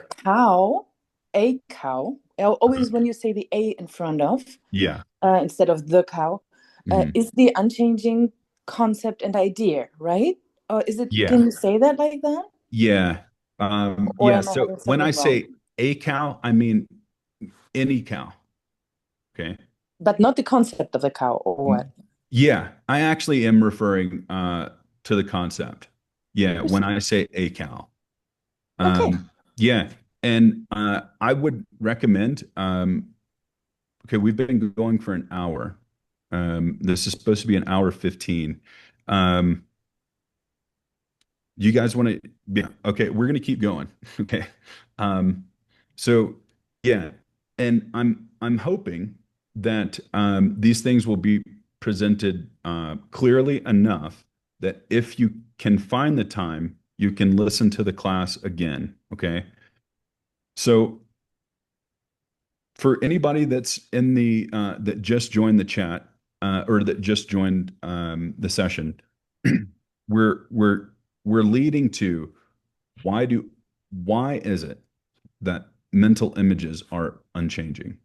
[SPEAKER 5] a cow, always when you say the a in front of
[SPEAKER 2] Yeah.
[SPEAKER 5] instead of the cow,
[SPEAKER 2] Mhm.
[SPEAKER 5] is the unchanging concept and idea, right? Or is it?
[SPEAKER 2] Yeah.
[SPEAKER 5] Can you say that like that?
[SPEAKER 2] Yeah.
[SPEAKER 5] Or
[SPEAKER 2] Yeah.
[SPEAKER 5] am I
[SPEAKER 2] So
[SPEAKER 5] having
[SPEAKER 2] when
[SPEAKER 5] something
[SPEAKER 2] I
[SPEAKER 5] wrong?
[SPEAKER 2] say a cow, I mean any cow. Okay.
[SPEAKER 5] But not the concept of the cow, or what?
[SPEAKER 2] Yeah, I actually am referring to the concept. Yeah, when I say a cow.
[SPEAKER 5] Okay.
[SPEAKER 2] Yeah, and I would recommend okay, we've been going for an hour. This is supposed to be an hour 15. Um, you guys want to, yeah, okay, we're gonna keep going. Okay. Um, so yeah, and I'm hoping that these things will be presented clearly enough that if you can find the time, you can listen to the class again. Okay. So for anybody that's in the that just joined the chat or that just joined the session, we're we're we're leading to why do why is it that mental images are unchanging?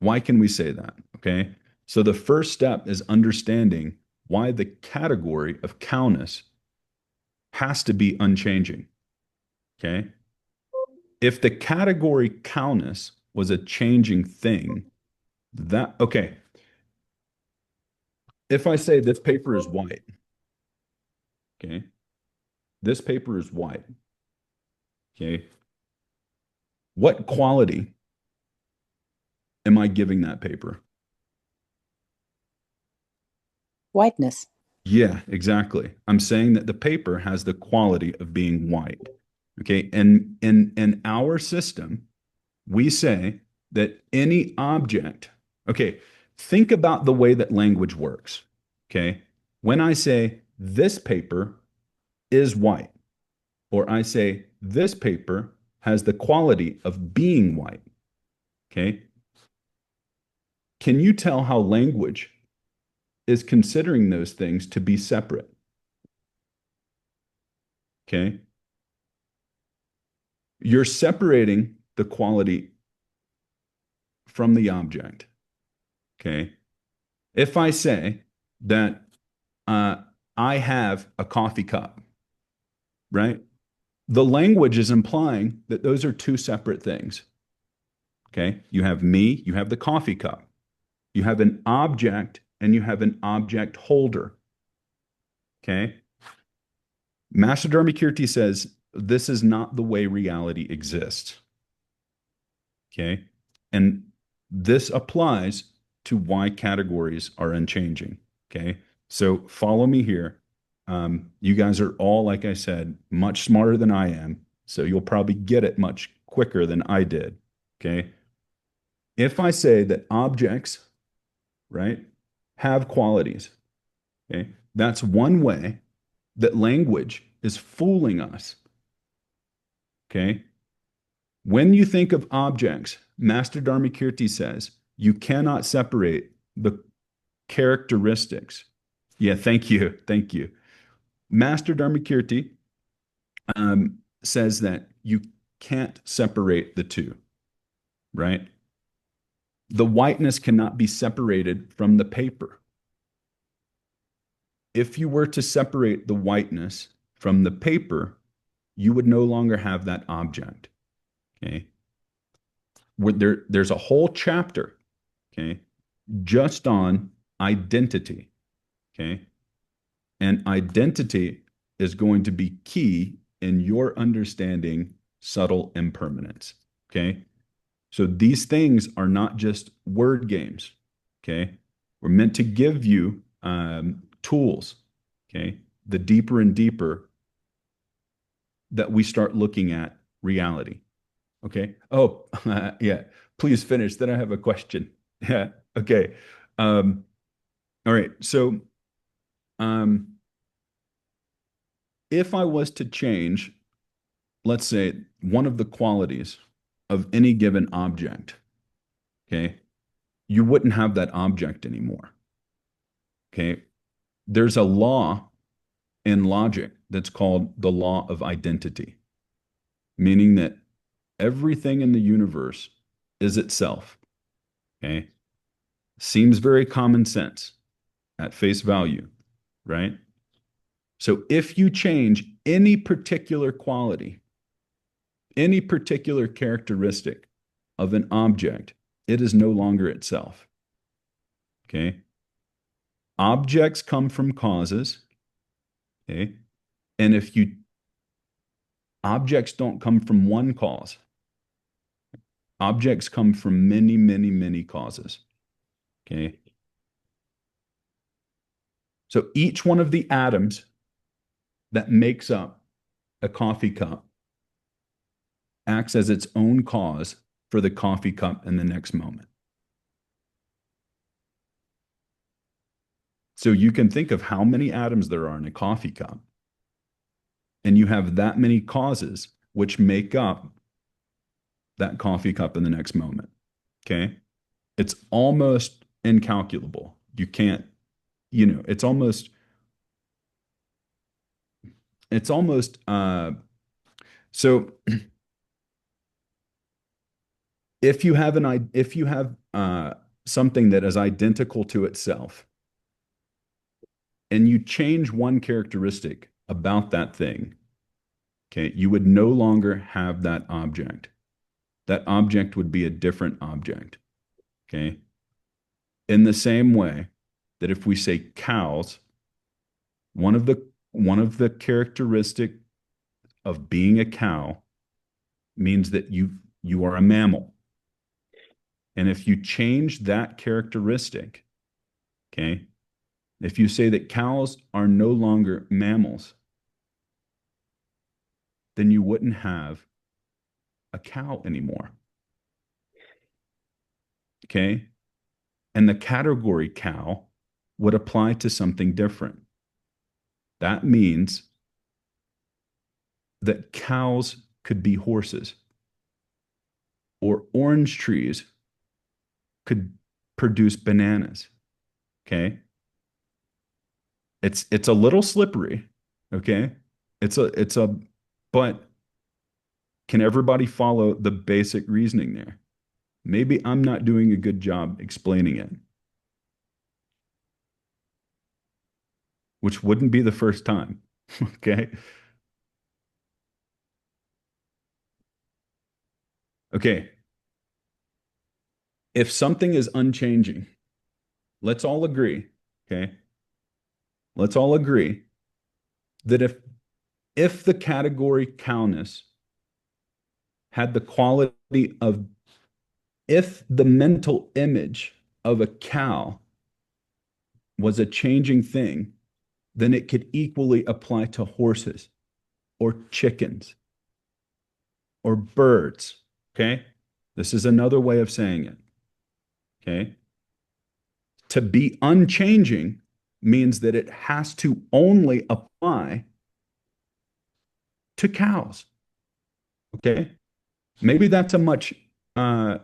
[SPEAKER 2] Why can we say that? Okay. So the first step is understanding why the category of cowness has to be unchanging. Okay. If the category cowness was a changing thing, that, okay. If I say this paper is white, okay, this paper is white, okay, what quality am I giving that paper?
[SPEAKER 5] Whiteness.
[SPEAKER 2] Yeah, exactly. I'm saying that the paper has the quality of being white. Okay. And in our system, we say that any object, okay, think about the way that language works. Okay. When I say this paper is white, or I say this paper has the quality of being white. Okay. Can you tell how language is considering those things to be separate? Okay. You're separating the quality from the object. Okay. If I say that uh, I have a coffee cup, right? The language is implying that those are two separate things. Okay. You have me, you have the coffee cup, you have an object, and you have an object holder. Okay. Master Dharmakirti says this is not the way reality exists. Okay. And this applies to why categories are unchanging. Okay. So follow me here. You guys are all, like I said, much smarter than I am. So you'll probably get it much quicker than I did. Okay. If I say that objects, right, have qualities, okay, that's one way that language is fooling us. Okay. When you think of objects, Master Dharmakirti says you cannot separate the characteristics. Yeah, thank you. Thank you. Master Dharmakirti says that you can't separate the two, right? The whiteness cannot be separated from the paper. If you were to separate the whiteness from the paper, you would no longer have that object. Okay. There's a whole chapter, okay, just on identity. Okay. And identity is going to be key in your understanding subtle impermanence. Okay. So these things are not just word games. Okay. We're meant to give you tools. Okay. The deeper and deeper that we start looking at reality. Okay. Oh, yeah. Please finish. Then I have a question. Yeah. Okay. All right. So, um, if I was to change, let's say, one of the qualities of any given object, okay, you wouldn't have that object anymore. Okay. There's a law in logic that's called the law of identity, meaning that everything in the universe is itself. Okay. Seems very common sense at face value, right? So if you change any particular quality, any particular characteristic of an object, it is no longer itself. Okay. objects come from causes, okay? And if you objects don't come from one cause. Objects come from many, many, many causes. Okay. So each one of the atoms that makes up a coffee cup acts as its own cause for the coffee cup in the next moment. So you can think of how many atoms there are in a coffee cup, and you have that many causes which make up that coffee cup in the next moment. Okay. It's almost incalculable. You can't, it's almost so if you have something that is identical to itself and you change one characteristic about that thing, okay, you would no longer have that object. That object would be a different object. Okay. In the same way that if we say cows, one of the characteristic of being a cow means that you are a mammal. And if you change that characteristic, okay, if you say that cows are no longer mammals, then you wouldn't have a cow anymore. Okay? And the category cow would apply to something different. That means that cows could be horses, or orange trees could produce bananas. Okay? It's a little slippery, okay? But can everybody follow the basic reasoning there? Maybe I'm not doing a good job explaining it, which wouldn't be the first time, okay? Okay. If something is unchanging, let's all agree, okay? Let's all agree that if the category cowness had the quality of, if the mental image of a cow was a changing thing, then it could equally apply to horses or chickens or birds. Okay. This is another way of saying it. Okay. To be unchanging means that it has to only apply to cows. Okay. Maybe that's a much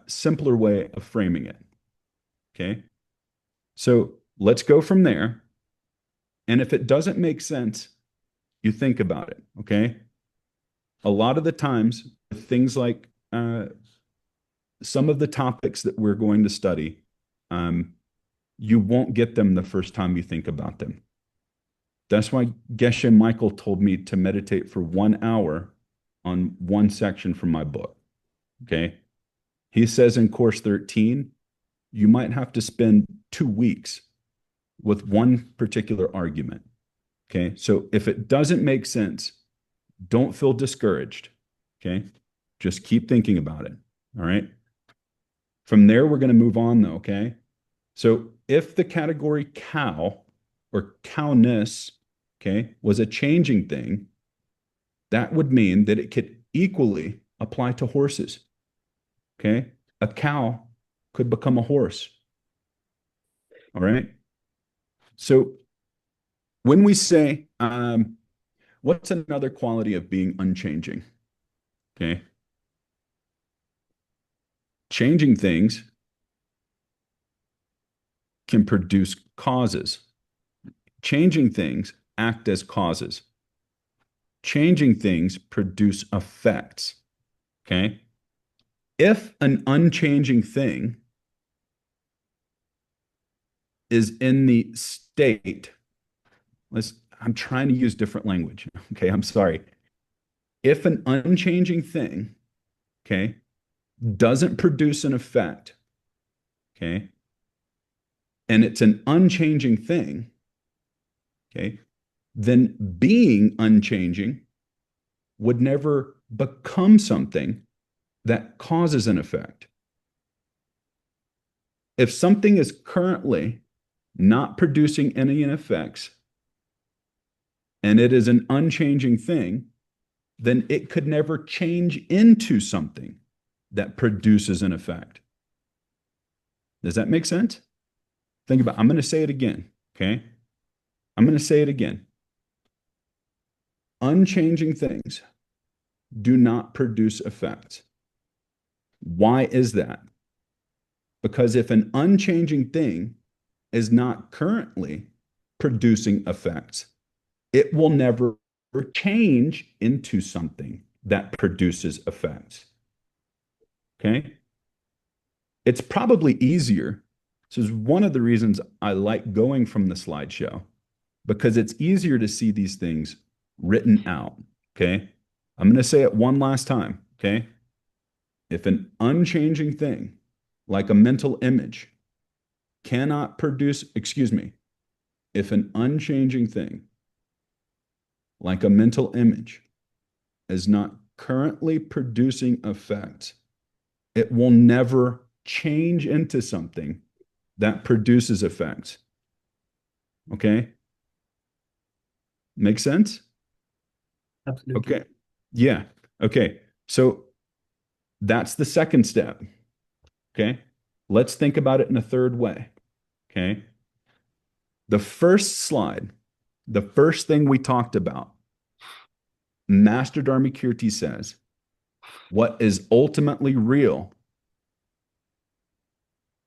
[SPEAKER 2] simpler way of framing it. Okay. So let's go from there. And if it doesn't make sense, you think about it. Okay. A lot of the times, things like some of the topics that we're going to study, you won't get them the first time you think about them. That's why Geshe Michael told me to meditate for 1 hour on one section from my book. Okay. He says in course 13, you might have to spend 2 weeks with one particular argument. Okay. So if it doesn't make sense, don't feel discouraged. Okay. Just keep thinking about it. All right. From there, we're going to move on though. Okay. So if the category cow or cowness, okay, was a changing thing, that would mean that it could equally apply to horses. Okay. A cow could become a horse. All right. So when we say, what's another quality of being unchanging? Okay. Changing things can produce causes. Changing things act as causes. Changing things produce effects. Okay. If an unchanging thing is in the state, I'm trying to use different language. Okay. I'm sorry. If an unchanging thing, okay, doesn't produce an effect, okay, and it's an unchanging thing, okay, then being unchanging would never become something that causes an effect. If something is currently not producing any effects and it is an unchanging thing, then it could never change into something that produces an effect. Does that make sense? Think about it. I'm going to say it again, okay? I'm going to say it again. Unchanging things do not produce effects. Why is that? Because if an unchanging thing is not currently producing effects, it will never change into something that produces effects. Okay? It's probably easier. This is one of the reasons I like going from the slideshow, because it's easier to see these things written out. Okay? I'm going to say it one last time. Okay? If an unchanging thing, like a mental image, cannot produce, if an unchanging thing, like a mental image, is not currently producing effects, it will never change into something that produces effects. Okay? Make sense?
[SPEAKER 4] Absolutely.
[SPEAKER 2] Okay. Yeah. Okay. So that's the second step. Okay. Let's think about it in a third way. Okay. The first slide, the first thing we talked about, Master Dharmakirti says, what is ultimately real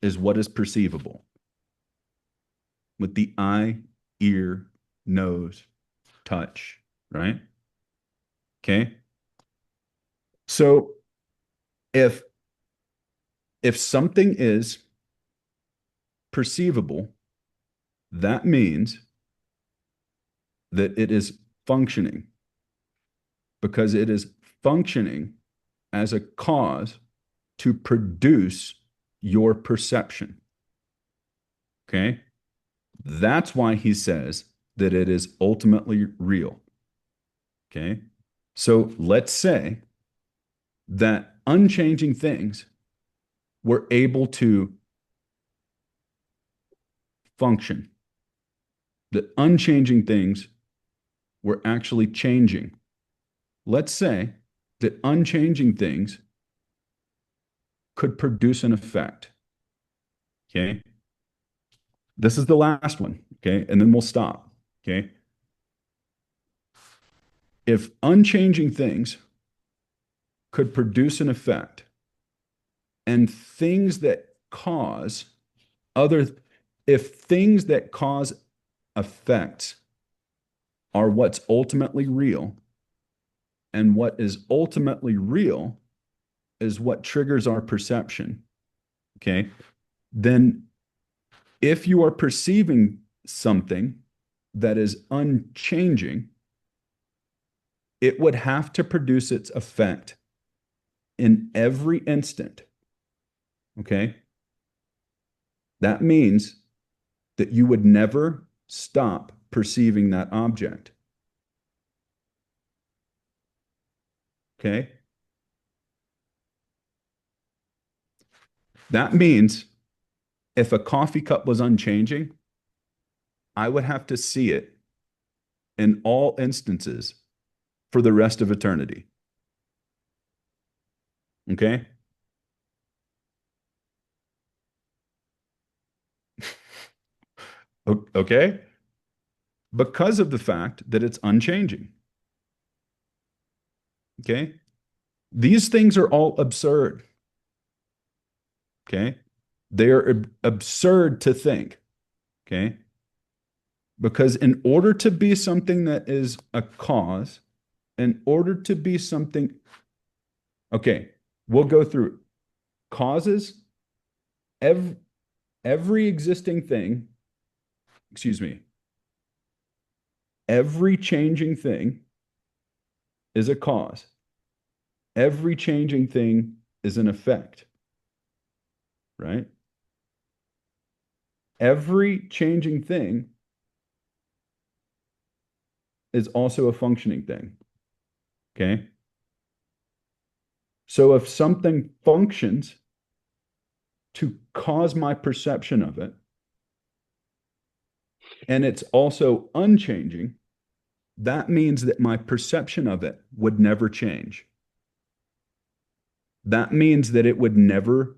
[SPEAKER 2] is what is perceivable with the eye, ear, nose, touch, right? Okay. So if something is perceivable, that means that it is functioning, because it is functioning as a cause to produce your perception. Okay? That's why he says that it is ultimately real. Okay? So let's say that unchanging things were able to function, that unchanging things were actually changing. Let's say that unchanging things could produce an effect. Okay? This is the last one. Okay? And then we'll stop. Okay? If unchanging things could produce an effect, and things that cause other, if things that cause effects are what's ultimately real, and what is ultimately real is what triggers our perception, okay, then if you are perceiving something that is unchanging, it would have to produce its effect in every instant. Okay? That means that you would never stop perceiving that object. Okay? That means if a coffee cup was unchanging, I would have to see it in all instances for the rest of eternity. Okay? Okay? Because of the fact that it's unchanging. Okay? These things are all absurd. Okay? They are absurd to think. Okay? Because in order to be something that is a cause, in order to be something, okay, we'll go through causes. Every existing thing, every changing thing is a cause. Every changing thing is an effect, right? every changing thing is also a functioning thing. Okay. So if something functions to cause my perception of it, and it's also unchanging, that means that my perception of it would never change. That means that it would never.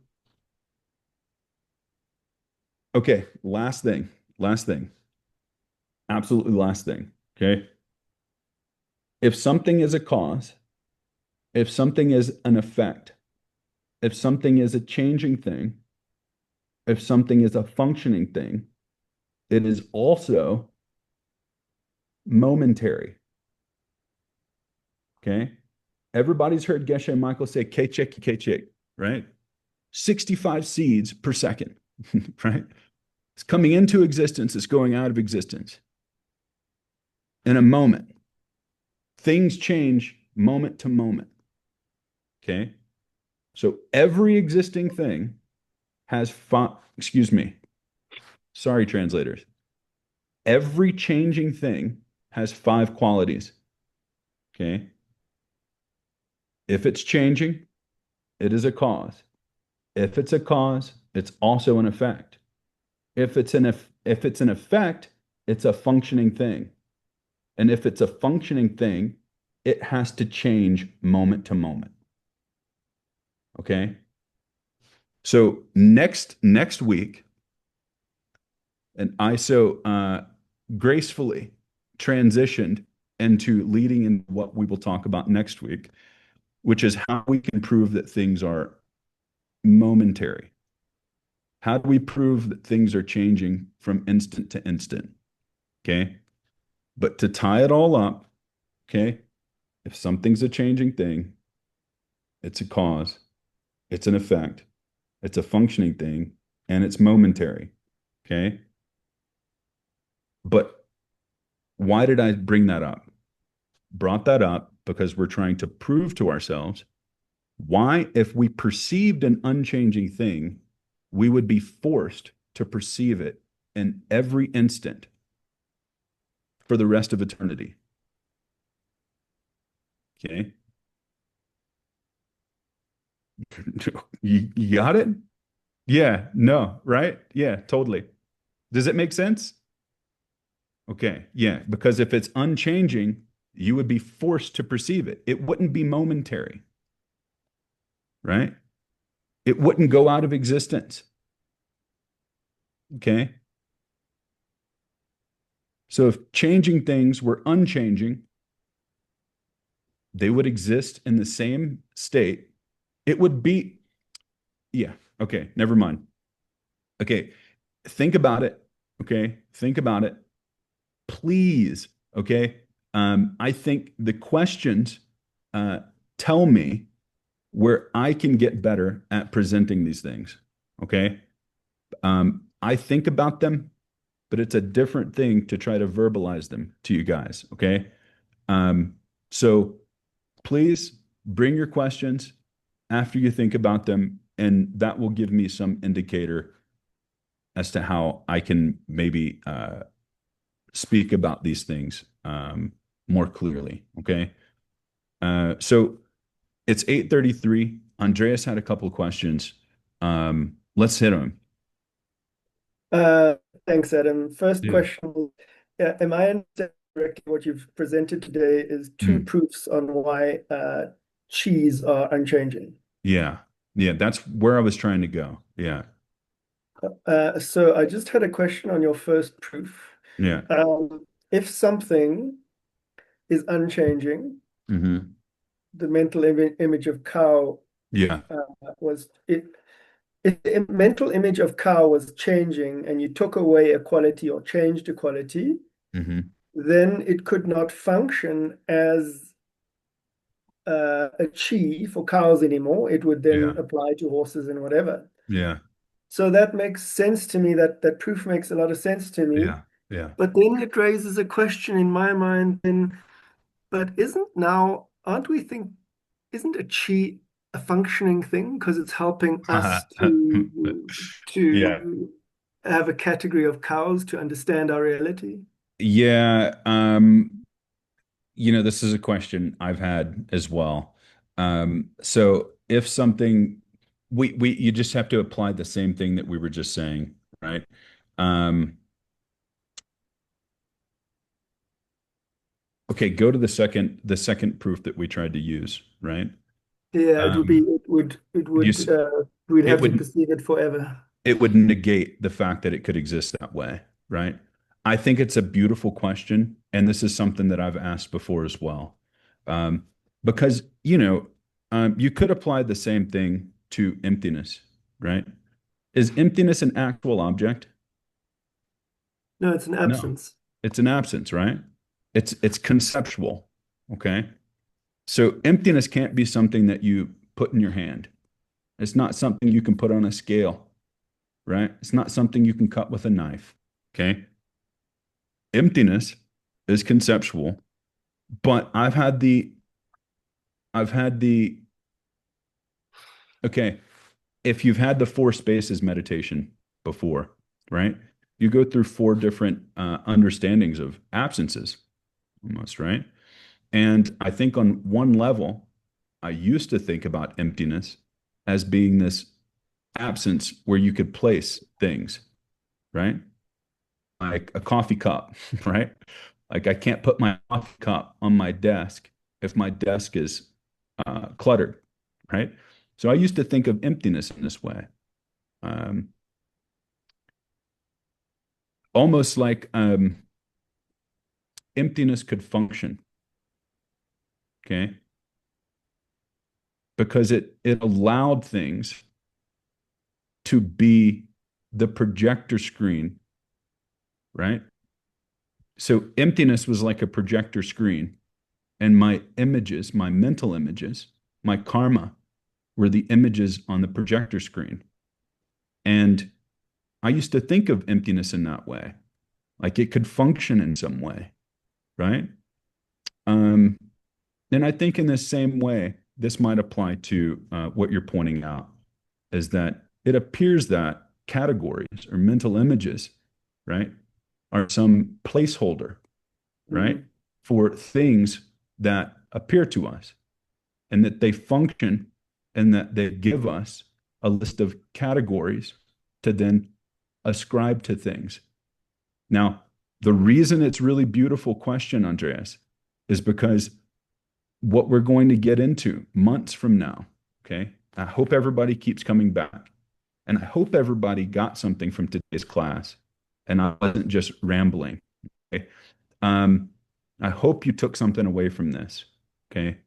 [SPEAKER 2] Okay, last thing, absolutely last thing. Okay. If something is a cause, if something is an effect, if something is a changing thing, if something is a functioning thing, it is also momentary. Okay. Everybody's heard Geshe Michael say Kechek, right? 65 seeds per second, right? It's coming into existence, it's going out of existence in a moment. Things change moment to moment. Okay. So every existing thing has excuse me. Sorry, translators. Every changing thing has 5 qualities. Okay. If it's changing, it is a cause. If it's a cause, it's also an effect. If it's an effect, it's a functioning thing. And if it's a functioning thing, it has to change moment to moment. Okay? So next week, and I gracefully transitioned into leading in what we will talk about next week, which is how we can prove that things are momentary. How do we prove that things are changing from instant to instant? Okay. But to tie it all up, okay, if something's a changing thing, it's a cause, it's an effect, it's a functioning thing, and it's momentary. Okay. But why did I bring that up? Brought that up because we're trying to prove to ourselves why, if we perceived an unchanging thing, we would be forced to perceive it in every instant for the rest of eternity. Okay. You got it? Yeah, no, right? Yeah, totally. Does it make sense? Okay, yeah, because if it's unchanging, you would be forced to perceive it. It wouldn't be momentary, right? It wouldn't go out of existence. Okay. So if changing things were unchanging, they would exist in the same state. It would be, yeah, okay, never mind. Okay, think about it. Okay, think about it. Please, okay. I think the questions tell me where I can get better at presenting these things. Okay. I think about them, but it's a different thing to try to verbalize them to you guys. Okay. So please bring your questions after you think about them, and that will give me some indicator as to how I can maybe speak about these things more clearly. Okay. So it's 8:33. Andreas had a couple of questions. Let's hit them.
[SPEAKER 4] Thanks, Adam. First
[SPEAKER 2] Yeah.
[SPEAKER 4] question, am I understanding correctly what you've presented today is 2 proofs on why cheese are unchanging?
[SPEAKER 2] Yeah. Yeah. That's where I was trying to go. Yeah.
[SPEAKER 4] So I just had a question on your first proof.
[SPEAKER 2] Yeah.
[SPEAKER 4] If something is unchanging,
[SPEAKER 2] Mm-hmm.
[SPEAKER 4] the mental image of cow
[SPEAKER 2] Yeah.
[SPEAKER 4] was it. If the mental image of cow was changing and you took away a quality or changed a quality,
[SPEAKER 2] Mm-hmm.
[SPEAKER 4] then it could not function as a chi for cows anymore. It would then
[SPEAKER 2] Yeah.
[SPEAKER 4] apply to horses and whatever.
[SPEAKER 2] Yeah.
[SPEAKER 4] So that makes sense to me. That proof makes a lot of sense to me.
[SPEAKER 2] Yeah. Yeah.
[SPEAKER 4] But then it raises a question in my mind then, but aren't we isn't a chi a functioning thing because it's helping us
[SPEAKER 2] Yeah.
[SPEAKER 4] to have a category of cows to understand our reality?
[SPEAKER 2] Yeah, this is a question I've had as well. So if something we you just have to apply the same thing that we were just saying, right? Um, okay, go to the second proof that we tried to use, right?
[SPEAKER 4] Yeah,
[SPEAKER 2] Um, you s-
[SPEAKER 4] we'd
[SPEAKER 2] it
[SPEAKER 4] have to
[SPEAKER 2] would
[SPEAKER 4] perceive it forever.
[SPEAKER 2] it would negate the fact that it could exist that way, right? I think it's a beautiful question, and this is something that I've asked before as well. Um, because, you could apply the same thing to emptiness, right? Is emptiness an actual object?
[SPEAKER 4] No, it's an
[SPEAKER 2] No,
[SPEAKER 4] absence.
[SPEAKER 2] it's an absence, right? It's conceptual, okay? So emptiness can't be something that you put in your hand. It's not something you can put on a scale, right? It's not something you can cut with a knife. Okay. Emptiness is conceptual, but I've had the, okay, if you've had the four spaces meditation before, right? You go through four different understandings of absences almost, right? And I think on one level, I used to think about emptiness as being this absence where you could place things, right? Like a coffee cup, right? Like I can't put my coffee cup on my desk if my desk is cluttered, right? So I used to think of emptiness in this way, um, almost like emptiness could function, okay, because it allowed things to be the projector screen, right? So emptiness was like a projector screen, and my images, my mental images, my karma were the images on the projector screen. And I used to think of emptiness in that way, like it could function in some way, right? Um, and I think in the same way, this might apply to what you're pointing out, is that it appears that categories or mental images, right, are some placeholder, right,
[SPEAKER 4] Mhm.
[SPEAKER 2] for things that appear to us, and that they function and that they give us a list of categories to then ascribe to things. Now, the reason it's really beautiful question, Andreas, is because what we're going to get into months from now, okay? I hope everybody keeps coming back. And I hope everybody got something from today's class and I wasn't just rambling. Okay. Um, I hope you took something away from this. Okay.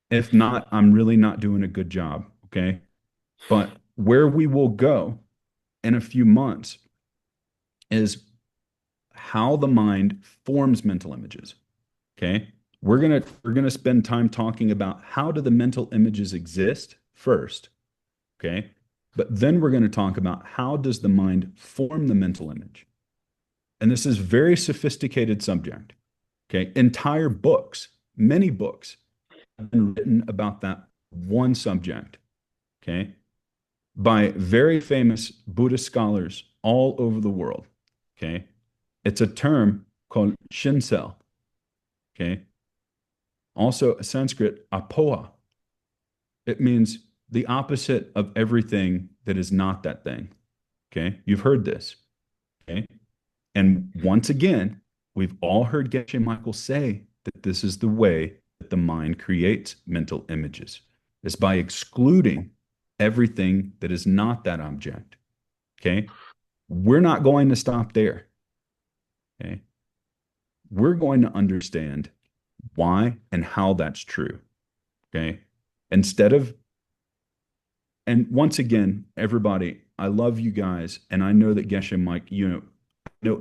[SPEAKER 2] If not, I'm really not doing a good job. Okay. But where we will go in a few months is how the mind forms mental images. Okay. We're gonna spend time talking about how do the mental images exist first. Okay. But then we're going to talk about how does the mind form the mental image. And this is very sophisticated subject. Okay. Entire books, many books have been written about that one subject. Okay. By very famous Buddhist scholars all over the world. Okay. It's a term called shinsel. Okay. Also a Sanskrit apoha. It means the opposite of everything that is not that thing. Okay. You've heard this. Okay. And once again, we've all heard Geshe Michael say that this is the way that the mind creates mental images, is by excluding everything that is not that object. Okay. We're not going to stop there. Okay. We're going to understand why and how that's true. Okay. Instead of, and once again, everybody, I love you guys. And I know that Geshe Mike,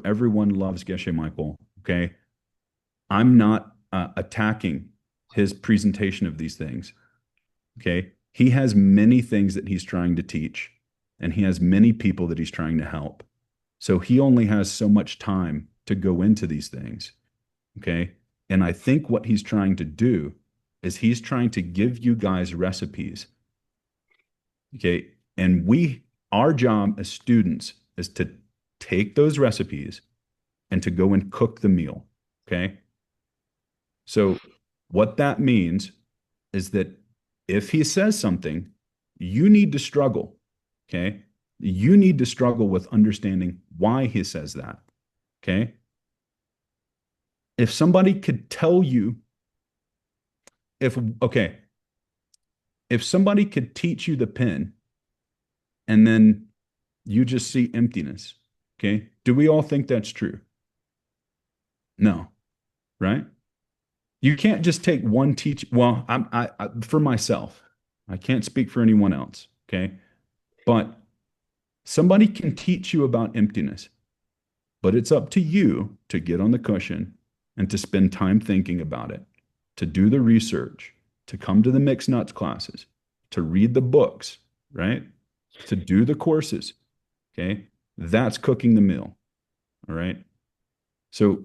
[SPEAKER 2] everyone loves Geshe Michael. Okay. I'm not attacking his presentation of these things. Okay. He has many things that he's trying to teach, and he has many people that he's trying to help. So he only has so much time to go into these things. Okay. And I think what he's trying to do is he's trying to give you guys recipes. Okay. And our job as students is to take those recipes and to go and cook the meal. Okay. So what that means is that if he says something, you need to struggle. Okay. You need to struggle with understanding why he says that. Okay. If somebody could tell you, if somebody could teach you the pen and then you just see emptiness, okay, do we all think that's true? No, right? You can't just take one teach. Well, I for myself, I can't speak for anyone else, okay? But somebody can teach you about emptiness, but it's up to you to get on the cushion and to spend time thinking about it, to do the research, to come to the mixed nuts classes, to read the books, right? To do the courses, okay? That's cooking the meal, all right? So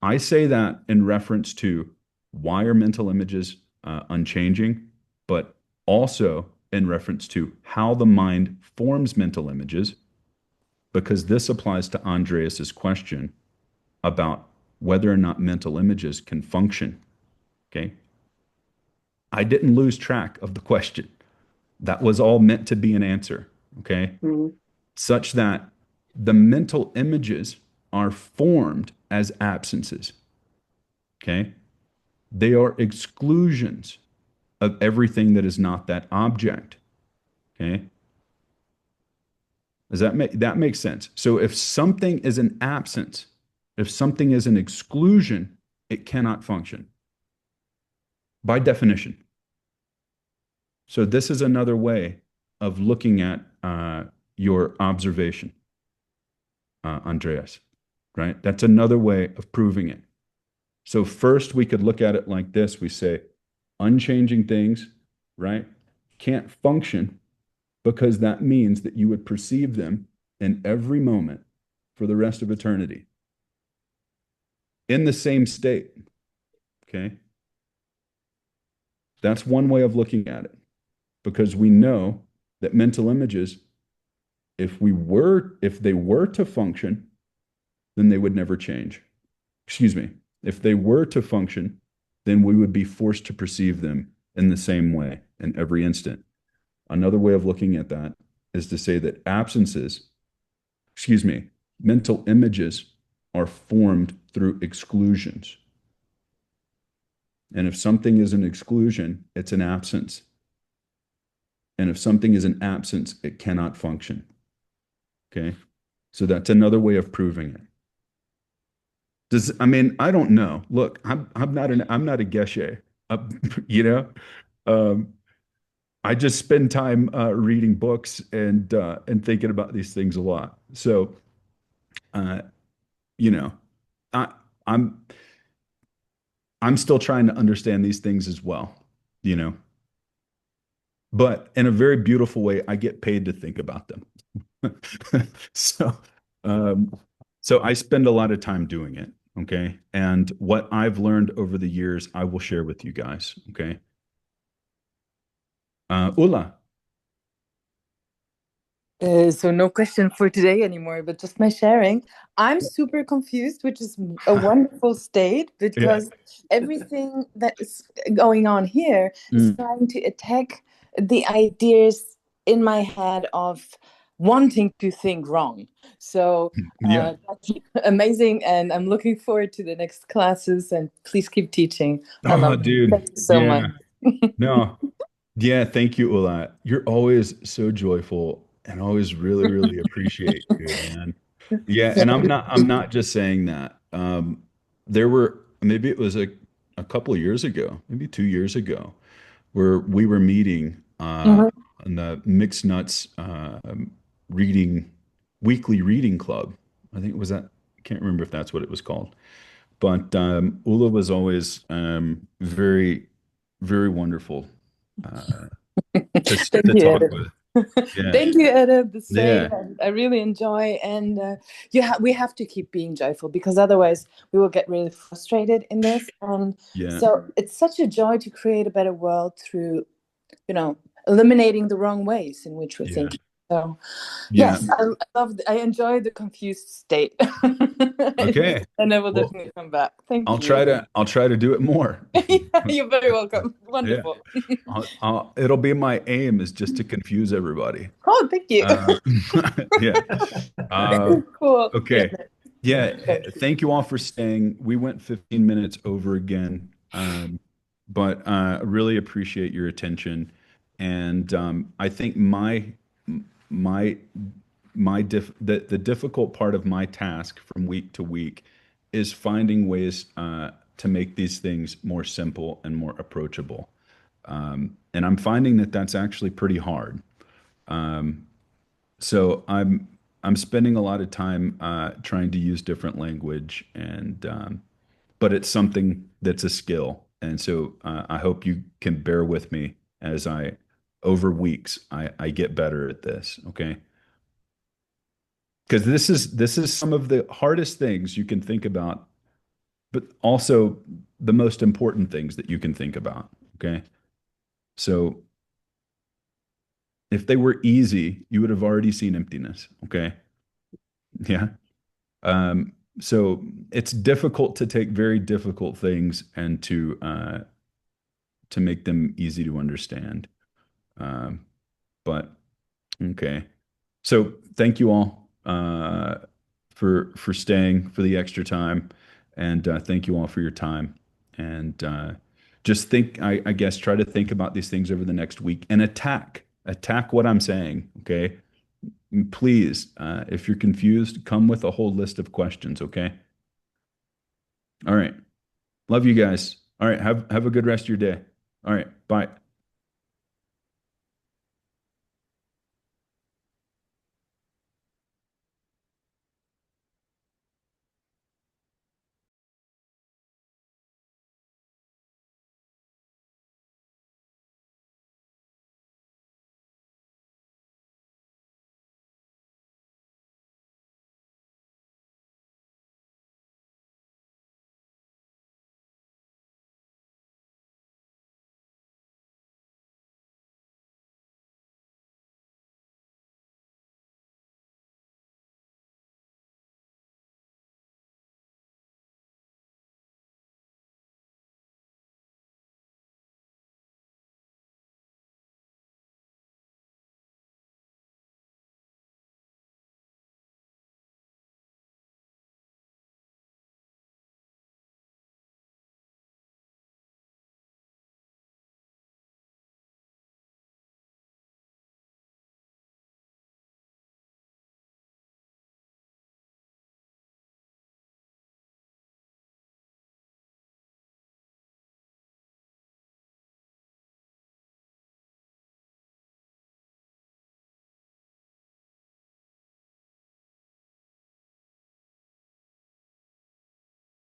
[SPEAKER 2] I say that in reference to why are mental images unchanging, but also in reference to how the mind forms mental images, because this applies to Andreas's question about whether or not mental images can function. Okay. I didn't lose track of the question. That was all meant to be an answer. Okay. Such that the mental images are formed as absences. Okay. They are exclusions of everything that is not that object. Okay. Does that make sense? So if something is an absence, if something is an exclusion, it cannot function by definition. So this is another way of looking at your observation, Andreas, right? That's another way of proving it. So first we could look at it like this. We say unchanging things, right, can't function because that means that you would perceive them in every moment for the rest of eternity in the same state. Okay. That's one way of looking at it, because we know that mental images, if they were to function, then they would never change. Excuse me. If they were to function, then we would be forced to perceive them in the same way in every instant. Another way of looking at that is to say that mental images are formed through exclusions. And if something is an exclusion, it's an absence. And if something is an absence, it cannot function. Okay. So that's another way of proving it. I don't know. Look, I'm not a Geshe, you know. I just spend time reading books and thinking about these things a lot. So, you know, I, I'm still trying to understand these things as well, you know. But in a very beautiful way, I get paid to think about them. So, um, so I spend a lot of time doing it. Okay. And what I've learned over the years, I will share with you guys. Okay. Ulla.
[SPEAKER 5] So no question for today anymore, but just my sharing. I'm super confused, which is a wonderful state, because everything that is going on here is trying to attack the ideas in my head of wanting to think wrong. So that's amazing, and I'm looking forward to the next classes, and please keep teaching. I love it.
[SPEAKER 2] Dude.
[SPEAKER 5] Thank you so much.
[SPEAKER 2] No. Yeah, thank you, Ulla. You're always so joyful and always really, really appreciate you, man. Yeah, and I'm not just saying that. There were, maybe it was a couple of years ago, maybe 2 years ago, where we were meeting in the Mixed Nuts weekly reading club. I think it was that, I can't remember if that's what it was called. But Ulla was always very, very wonderful to
[SPEAKER 5] Thank you,
[SPEAKER 2] talk
[SPEAKER 5] Edith.
[SPEAKER 2] with. Yeah.
[SPEAKER 5] Thank you, Edith. The same.
[SPEAKER 2] Yeah.
[SPEAKER 5] And I really enjoy, and we have to keep being joyful, because otherwise we will get really frustrated in this. And so it's such a joy to create a better world through, eliminating the wrong ways in which we think. So
[SPEAKER 2] Yeah.
[SPEAKER 5] yes, I enjoy the confused state.
[SPEAKER 2] Okay.
[SPEAKER 5] And I will
[SPEAKER 2] Well,
[SPEAKER 5] definitely come back. Thank
[SPEAKER 2] I'll
[SPEAKER 5] you.
[SPEAKER 2] try to do it more.
[SPEAKER 5] You're very welcome.
[SPEAKER 2] Yeah.
[SPEAKER 5] Wonderful.
[SPEAKER 2] It'll be my aim is just to confuse everybody.
[SPEAKER 5] Oh, thank you.
[SPEAKER 2] Yeah.
[SPEAKER 5] Cool.
[SPEAKER 2] Okay. Yeah.
[SPEAKER 5] Thank you.
[SPEAKER 2] Thank you all for staying. We went 15 minutes over again. But I really appreciate your attention. And I think my the difficult part of my task from week to week is finding ways to make these things more simple and more approachable. And I'm finding that that's actually pretty hard. So I'm spending a lot of time trying to use different language, and but it's something that's a skill. And so I hope you can bear with me as over weeks, I get better at this. Okay. Because this is some of the hardest things you can think about, but also the most important things that you can think about. Okay. So if they were easy, you would have already seen emptiness. Okay. Yeah. So it's difficult to take very difficult things and to make them easy to understand. Um, but okay. So thank you all for staying for the extra time, and thank you all for your time. And just think, I guess, try to think about these things over the next week and attack what I'm saying. Okay. Please, if you're confused, come with a whole list of questions. Okay. All right. Love you guys. All right. Have a good rest of your day. All right. Bye.